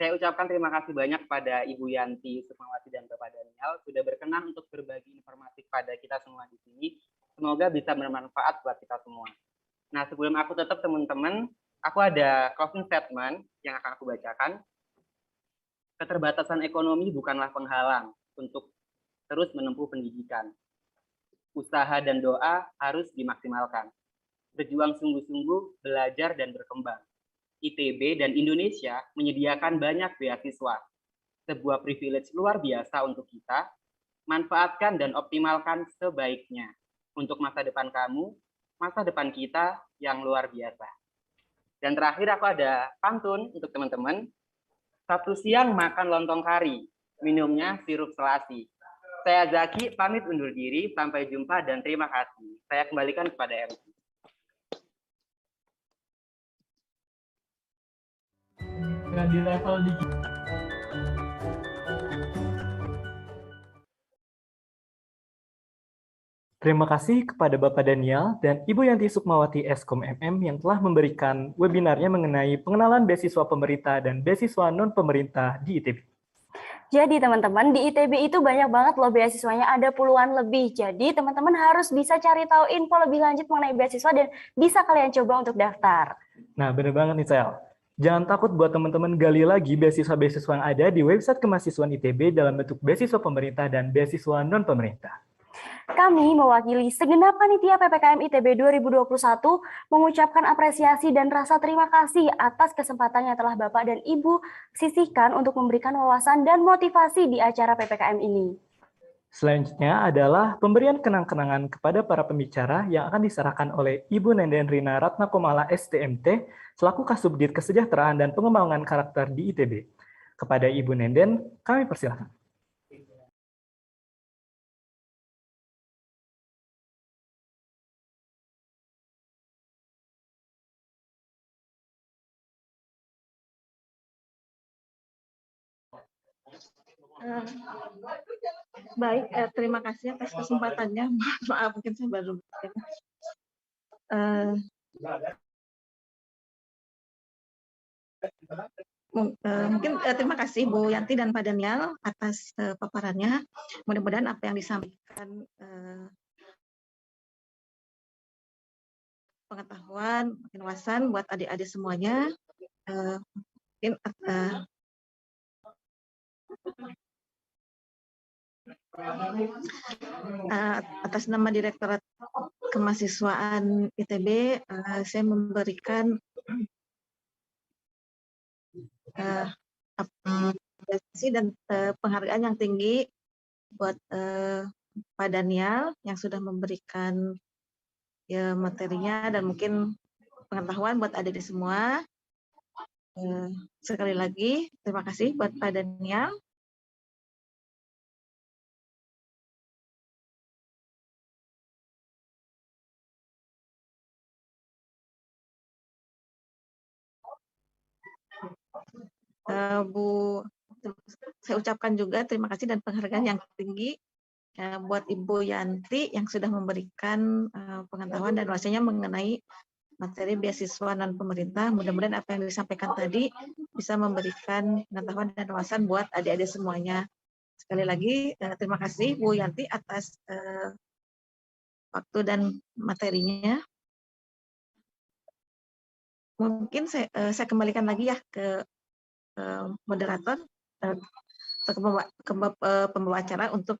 saya ucapkan terima kasih banyak pada Ibu Yanti Sukmawati dan Bapak Daniel sudah berkenan untuk berbagi informasi pada kita semua di sini. Semoga bisa bermanfaat buat kita semua. Nah, sebelum aku tutup teman-teman, aku ada closing statement yang akan aku bacakan. Keterbatasan ekonomi bukanlah penghalang untuk terus menempuh pendidikan. Usaha dan doa harus dimaksimalkan. Berjuang sungguh-sungguh, belajar dan berkembang. ITB dan Indonesia menyediakan banyak beasiswa. Sebuah privilege luar biasa untuk kita. Manfaatkan dan optimalkan sebaiknya. Untuk masa depan kamu, masa depan kita yang luar biasa. Dan terakhir aku ada pantun untuk teman-teman. Sabtu siang makan lontong kari, minumnya sirup selasi. Saya Zaki, pamit undur diri, sampai jumpa dan terima kasih. Saya kembalikan kepada MC. Di level digital. Terima kasih kepada Bapak Daniel dan Ibu Yanti Sukmawati Eskom MM yang telah memberikan webinarnya mengenai pengenalan beasiswa pemerintah dan beasiswa non-pemerintah di ITB. Jadi teman-teman, di ITB itu banyak banget loh beasiswanya, ada puluhan lebih. Jadi teman-teman harus bisa cari tahu info lebih lanjut mengenai beasiswa dan bisa kalian coba untuk daftar. Nah, bener banget nih, Sel. Jangan takut buat teman-teman gali lagi beasiswa-beasiswa yang ada di website kemahasiswaan ITB dalam bentuk beasiswa pemerintah dan beasiswa non-pemerintah. Kami mewakili segenap panitia PPKM ITB 2021 mengucapkan apresiasi dan rasa terima kasih atas kesempatan yang telah Bapak dan Ibu sisihkan untuk memberikan wawasan dan motivasi di acara PPKM ini. Selanjutnya adalah pemberian kenang-kenangan kepada para pembicara yang akan diserahkan oleh Ibu Nenden Rina Ratnakomala STMT selaku Kasubdit Kesejahteraan dan Pengembangan Karakter di ITB. Kepada Ibu Nenden, kami persilakan. Baik, terima kasih atas kesempatannya. Maaf, mungkin saya baru. Mungkin terima kasih Bu Yanti dan Pak Daniel atas paparannya. Mudah-mudahan apa yang disampaikan pengetahuan, makin wawasan buat adik-adik semuanya. Mungkin atas nama Direktorat Kemahasiswaan ITB, saya memberikan apresiasi dan penghargaan yang tinggi buat Pak Daniel yang sudah memberikan ya materinya dan mungkin pengetahuan buat adik-adik semua. Sekali lagi terima kasih buat Pak Daniel. Bu, saya ucapkan juga terima kasih dan penghargaan yang tinggi buat Ibu Yanti yang sudah memberikan pengetahuan dan wawasannya mengenai materi beasiswa non pemerintah. Mudah-mudahan apa yang disampaikan tadi bisa memberikan pengetahuan dan wawasan buat adik-adik semuanya. Sekali lagi terima kasih Bu Yanti atas waktu dan materinya. Mungkin saya kembalikan lagi ya ke moderator ke pembawa acara untuk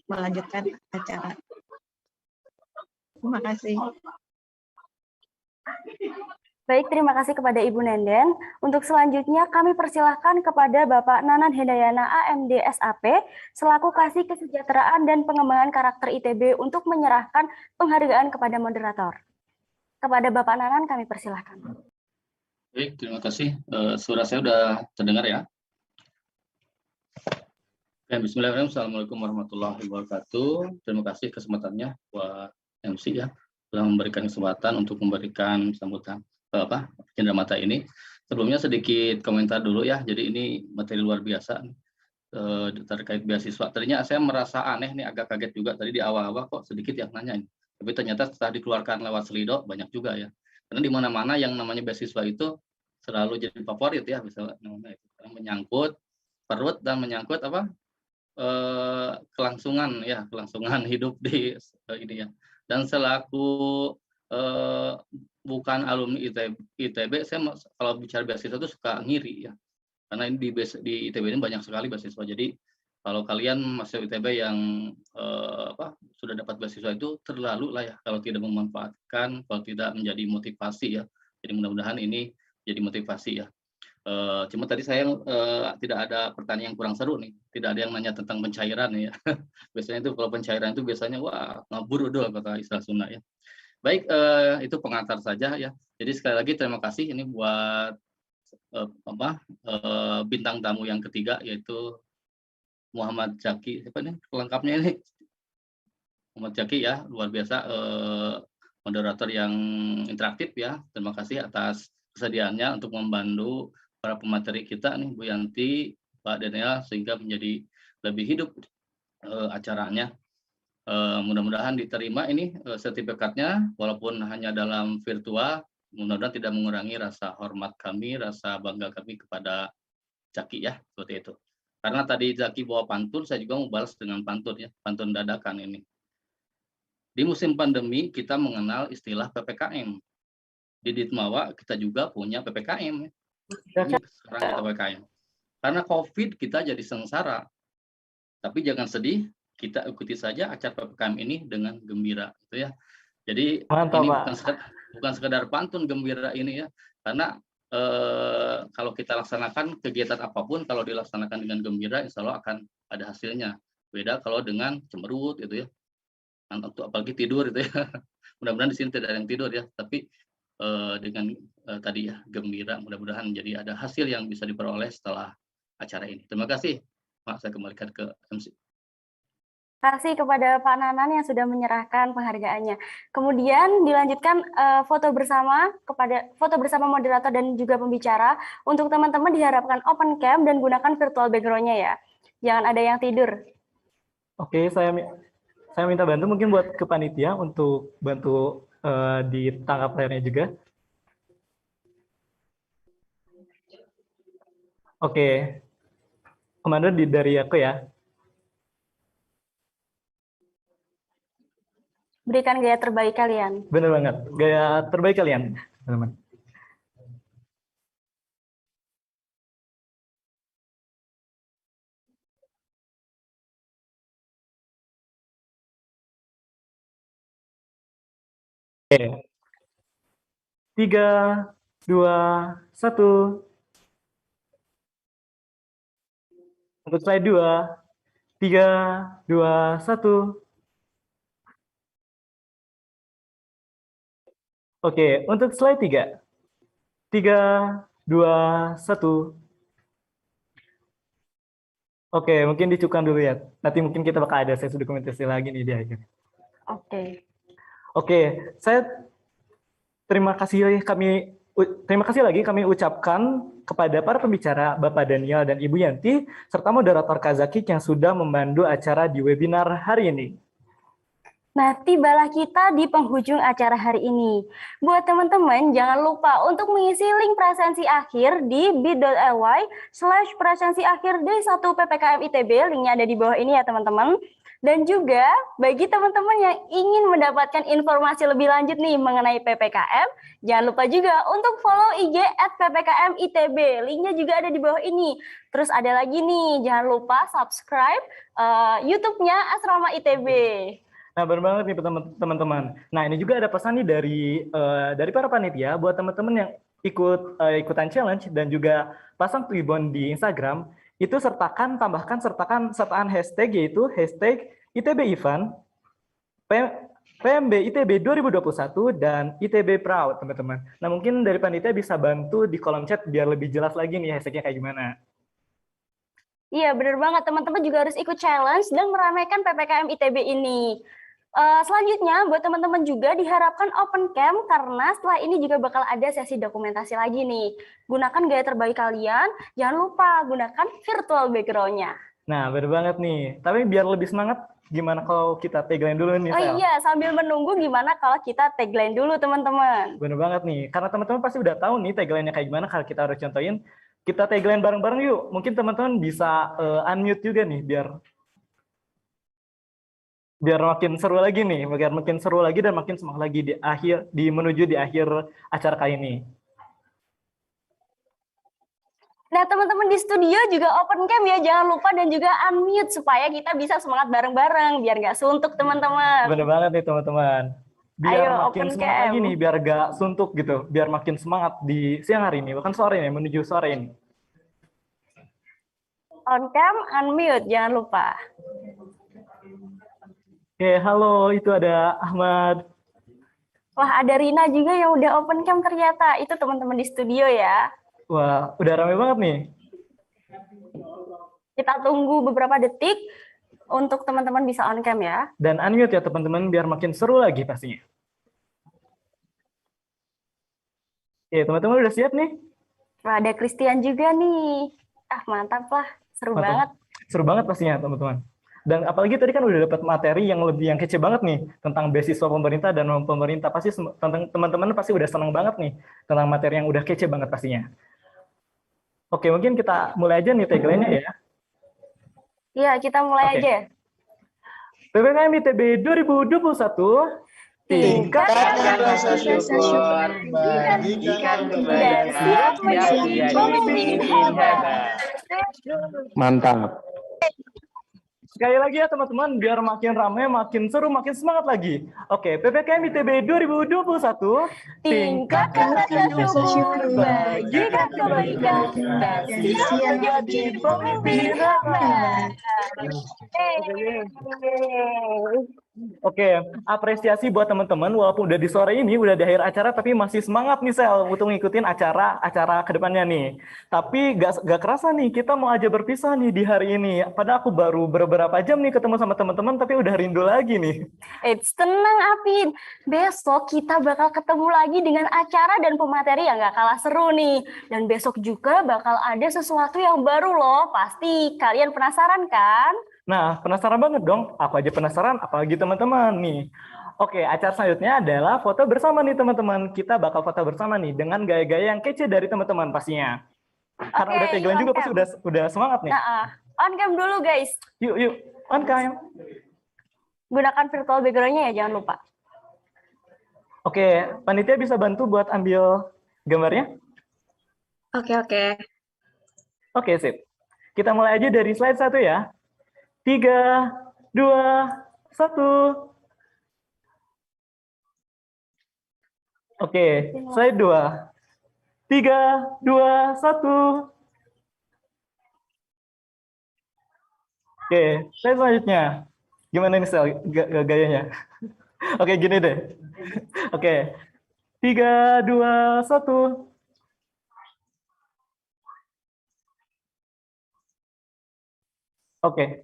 melanjutkan acara. Terima kasih. Baik, terima kasih kepada Ibu Nenden. Untuk selanjutnya kami persilahkan kepada Bapak Nanan Hendayana AMD SAP selaku Kasih Kesejahteraan dan Pengembangan Karakter ITB untuk menyerahkan penghargaan kepada moderator. Kepada Bapak Nanan kami persilahkan. Baik, terima kasih. Suara saya sudah terdengar ya? Bismillahirrahmanirrahim. Assalamualaikum warahmatullahi wabarakatuh. Terima kasih kesempatannya buat MC ya, telah memberikan kesempatan untuk memberikan sambutan cenderamata ini. Sebelumnya sedikit komentar dulu ya. Jadi ini materi luar biasa terkait beasiswa. Tadinya saya merasa aneh nih, agak kaget juga tadi di awal-awal kok sedikit yang nanya. Tapi ternyata setelah dikeluarkan lewat Slido banyak juga ya. Karena di mana-mana yang namanya beasiswa itu selalu jadi favorit ya, misalnya karena menyangkut perut dan menyangkut kelangsungan hidup di ini ya. Dan selaku bukan alumni ITB, saya kalau bicara beasiswa itu suka ngiri ya, karena ini di ITB ini banyak sekali beasiswa. Jadi kalau kalian masuk ITB yang sudah dapat beasiswa itu terlalu lah ya kalau tidak memanfaatkan, kalau tidak menjadi motivasi ya. Jadi mudah-mudahan ini jadi motivasi ya. Cuma tadi saya tidak ada pertanyaan yang kurang seru nih, tidak ada yang nanya tentang pencairan ya. Biasanya itu kalau pencairan itu biasanya wah ngabur udah kata istilah Sunda ya. Baik, itu pengantar saja ya. Jadi sekali lagi terima kasih ini buat bintang tamu yang ketiga yaitu Muhammad Zaki. Siapa nih lengkapnya ini? Muhammad Zaki ya, luar biasa moderator yang interaktif ya. Terima kasih atas kesediaannya untuk membantu para pemateri kita nih Bu Yanti, Pak Daniel sehingga menjadi lebih hidup acaranya. Mudah-mudahan diterima ini sertifikatnya walaupun hanya dalam virtual, mudah-mudahan tidak mengurangi rasa hormat kami, rasa bangga kami kepada Zaki ya, seperti itu. Karena tadi Zaki bawa pantun, saya juga mau balas dengan pantun ya, pantun dadakan ini. Di musim pandemi kita mengenal istilah PPKM. Di Ditmawa kita juga punya PPKM ya. Ini sekarang kita PPKM. Karena COVID kita jadi sengsara. Tapi jangan sedih, kita ikuti saja acara PPKM ini dengan gembira, gitu ya. Jadi Mantap, ini Pak. bukan sekedar pantun gembira ini ya, karena kalau kita laksanakan kegiatan apapun, kalau dilaksanakan dengan gembira, insya Allah akan ada hasilnya. Beda kalau dengan cemberut, gitu ya. Untuk apalagi tidur, itu ya. Mudah-mudahan di sini tidak ada yang tidur ya, tapi dengan tadi ya gembira, mudah-mudahan jadi ada hasil yang bisa diperoleh setelah acara ini. Terima kasih. Pak, saya kembalikan ke MC. Kasih kepada Pak Nanan yang sudah menyerahkan penghargaannya. Kemudian dilanjutkan foto bersama moderator dan juga pembicara. Untuk teman-teman diharapkan open cam dan gunakan virtual background-nya ya. Jangan ada yang tidur. Oke, saya minta bantu mungkin buat ke panitia untuk bantu di tangkap layarnya juga. Oke, Komander dari aku ya. Berikan gaya terbaik kalian. Bener banget, gaya terbaik kalian, teman-teman. Oke. 3, 2, 1. Untuk slide 2, 3, 2, 1. Oke, untuk slide 3. 3, 2, 1. Oke, mungkin dicukupkan dulu ya. Nanti mungkin kita bakal ada sesi dokumentasi lagi nih di akhir. Oke, saya terima kasih lagi kami ucapkan kepada para pembicara Bapak Daniel dan Ibu Yanti serta moderator Kazaki yang sudah memandu acara di webinar hari ini. Nah, tibalah kita di penghujung acara hari ini. Buat teman-teman, jangan lupa untuk mengisi link presensi akhir di bit.ly/presensi akhir D1 PPKM ITB. Linknya ada di bawah ini ya, teman-teman. Dan juga bagi teman-teman yang ingin mendapatkan informasi lebih lanjut nih mengenai PPKM, jangan lupa juga untuk follow IG @PPKM ITB. Linknya juga ada di bawah ini. Terus ada lagi nih, jangan lupa subscribe YouTube-nya Asrama ITB. Nah, benar banget nih teman-teman. Nah, ini juga ada pesan nih dari para panitia buat teman-teman yang ikutan challenge dan juga pasang tweetbon di Instagram, itu sertakan hashtag yaitu hashtag ITB Event, PMB ITB 2021 dan ITB Proud, teman-teman. Nah, mungkin dari panitia bisa bantu di kolom chat biar lebih jelas lagi nih hashtagnya kayak gimana. Iya, benar banget. Teman-teman juga harus ikut challenge dan meramaikan PPKM ITB ini. Selanjutnya, buat teman-teman juga diharapkan open cam karena setelah ini juga bakal ada sesi dokumentasi lagi nih. Gunakan gaya terbaik kalian, jangan lupa gunakan virtual background-nya. Nah, benar banget nih. Tapi biar lebih semangat, gimana kalau kita tagline dulu nih, Sel? Iya, sambil menunggu gimana kalau kita tagline dulu, teman-teman. Benar banget nih, karena teman-teman pasti udah tahu nih tagline-nya kayak gimana, kalau kita harus contohin. Kita tagline bareng-bareng yuk. Mungkin teman-teman bisa unmute juga nih, biar makin seru lagi nih, biar makin seru lagi dan makin semangat lagi menuju di akhir acara kali ini. Nah, teman-teman di studio juga open cam ya, jangan lupa dan juga unmute supaya kita bisa semangat bareng-bareng biar nggak suntuk, teman-teman. Bener banget nih, teman-teman. Biar Ayo, makin open semangat cam. lagi nih, biar nggak suntuk gitu, biar makin semangat di siang hari ini, bahkan sore ini, menuju sore ini. On cam, unmute, jangan lupa. Oke, halo, itu ada Ahmad. Wah, ada Rina juga yang udah open cam ternyata. Itu teman-teman di studio ya. Wah, udah rame banget nih. Kita tunggu beberapa detik untuk teman-teman bisa on cam ya. Dan unmute ya teman-teman biar makin seru lagi pastinya. Oke, teman-teman udah siap nih? Wah, ada Christian juga nih. Ah, mantap lah. Seru banget. Seru banget pastinya teman-teman. Dan apalagi tadi kan udah dapat materi yang kece banget nih tentang beasiswa pemerintah dan non pemerintah. Pasti teman-teman pasti udah senang banget nih tentang materi yang udah kece banget pastinya. Oke, mungkin kita mulai aja nih tagline-nya ya. Iya, kita mulai aja. PPKM ITB 2021 tingkatkan rasa syukur, bagikan dan siap menjadi pemimpin hebat. Mantap. Sekali lagi ya teman-teman, biar makin ramai, makin seru, makin semangat lagi. Oke, PPKM ITB 2021 tingkatkan rasa syukur, bagikan kebaikan, dan siap menjadi pemimpin hebat. Oke, apresiasi buat teman-teman walaupun udah di sore ini, udah di akhir acara, tapi masih semangat nih Sel untuk ngikutin acara kedepannya nih. Tapi gak kerasa nih, kita mau aja berpisah nih di hari ini. Padahal aku baru beberapa jam nih ketemu sama teman-teman, tapi udah rindu lagi nih. Tenang Apin, besok kita bakal ketemu lagi dengan acara dan pemateri yang gak kalah seru nih. Dan besok juga bakal ada sesuatu yang baru loh, pasti kalian penasaran kan? Nah, penasaran banget dong. Aku aja penasaran, apalagi teman-teman nih. Oke, acara selanjutnya adalah foto bersama nih teman-teman. Kita bakal foto bersama nih dengan gaya-gaya yang kece dari teman-teman pastinya. Karena udah tagline juga pasti udah semangat nih. On cam dulu guys. Yuk, on cam. Gunakan virtual background-nya ya, jangan lupa. Oke, panitia bisa bantu buat ambil gambarnya? Oke, sip. Kita mulai aja dari slide 1 ya. 3, 2, 1. Oke, slide 2. 3, 2, 1. Oke, slide selanjutnya. Gimana nih Sel gayanya? Oke, gini deh. Oke, 3, 2, 1. Oke.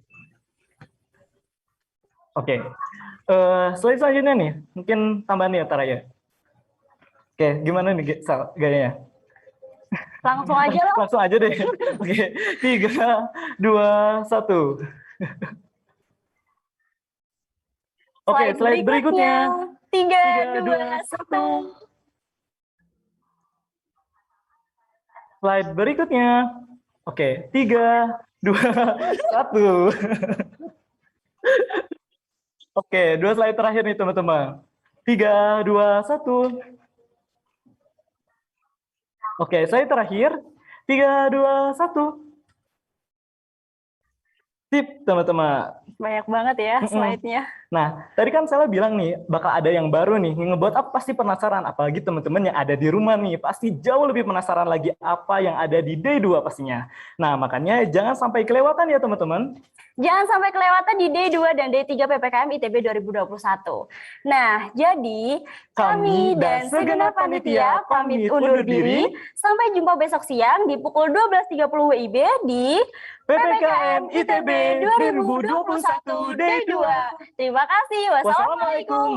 Slide selanjutnya nih, mungkin tambahan nih ya, Tara ya. Oke, gimana nih Sel gayanya? Langsung aja loh. Langsung aja deh. Oke, 3, 2, 1. Oke, slide berikutnya. 3, 2, 1. Slide berikutnya. Oke, 3, 2, 1. Oke, 2 slide terakhir nih teman-teman. 3, 2, 1. Oke, slide terakhir. 3, 2, 1. Sip, teman-teman. Banyak banget ya slide-nya. Nah, tadi kan saya bilang nih, bakal ada yang baru nih. Ngebuat apa pasti penasaran. Apalagi teman-teman yang ada di rumah nih. Pasti jauh lebih penasaran lagi apa yang ada di Day 2 pastinya. Nah, makanya jangan sampai kelewatan ya teman-teman. Jangan sampai kelewatan di Day 2 dan Day 3 PPKM ITB 2021. Nah, jadi kami dan segenap panitia pamit undur diri. Sampai jumpa besok siang di pukul 12.30 WIB di PPKM ITB 2021 Day 2. Terima kasih. Wassalamualaikum.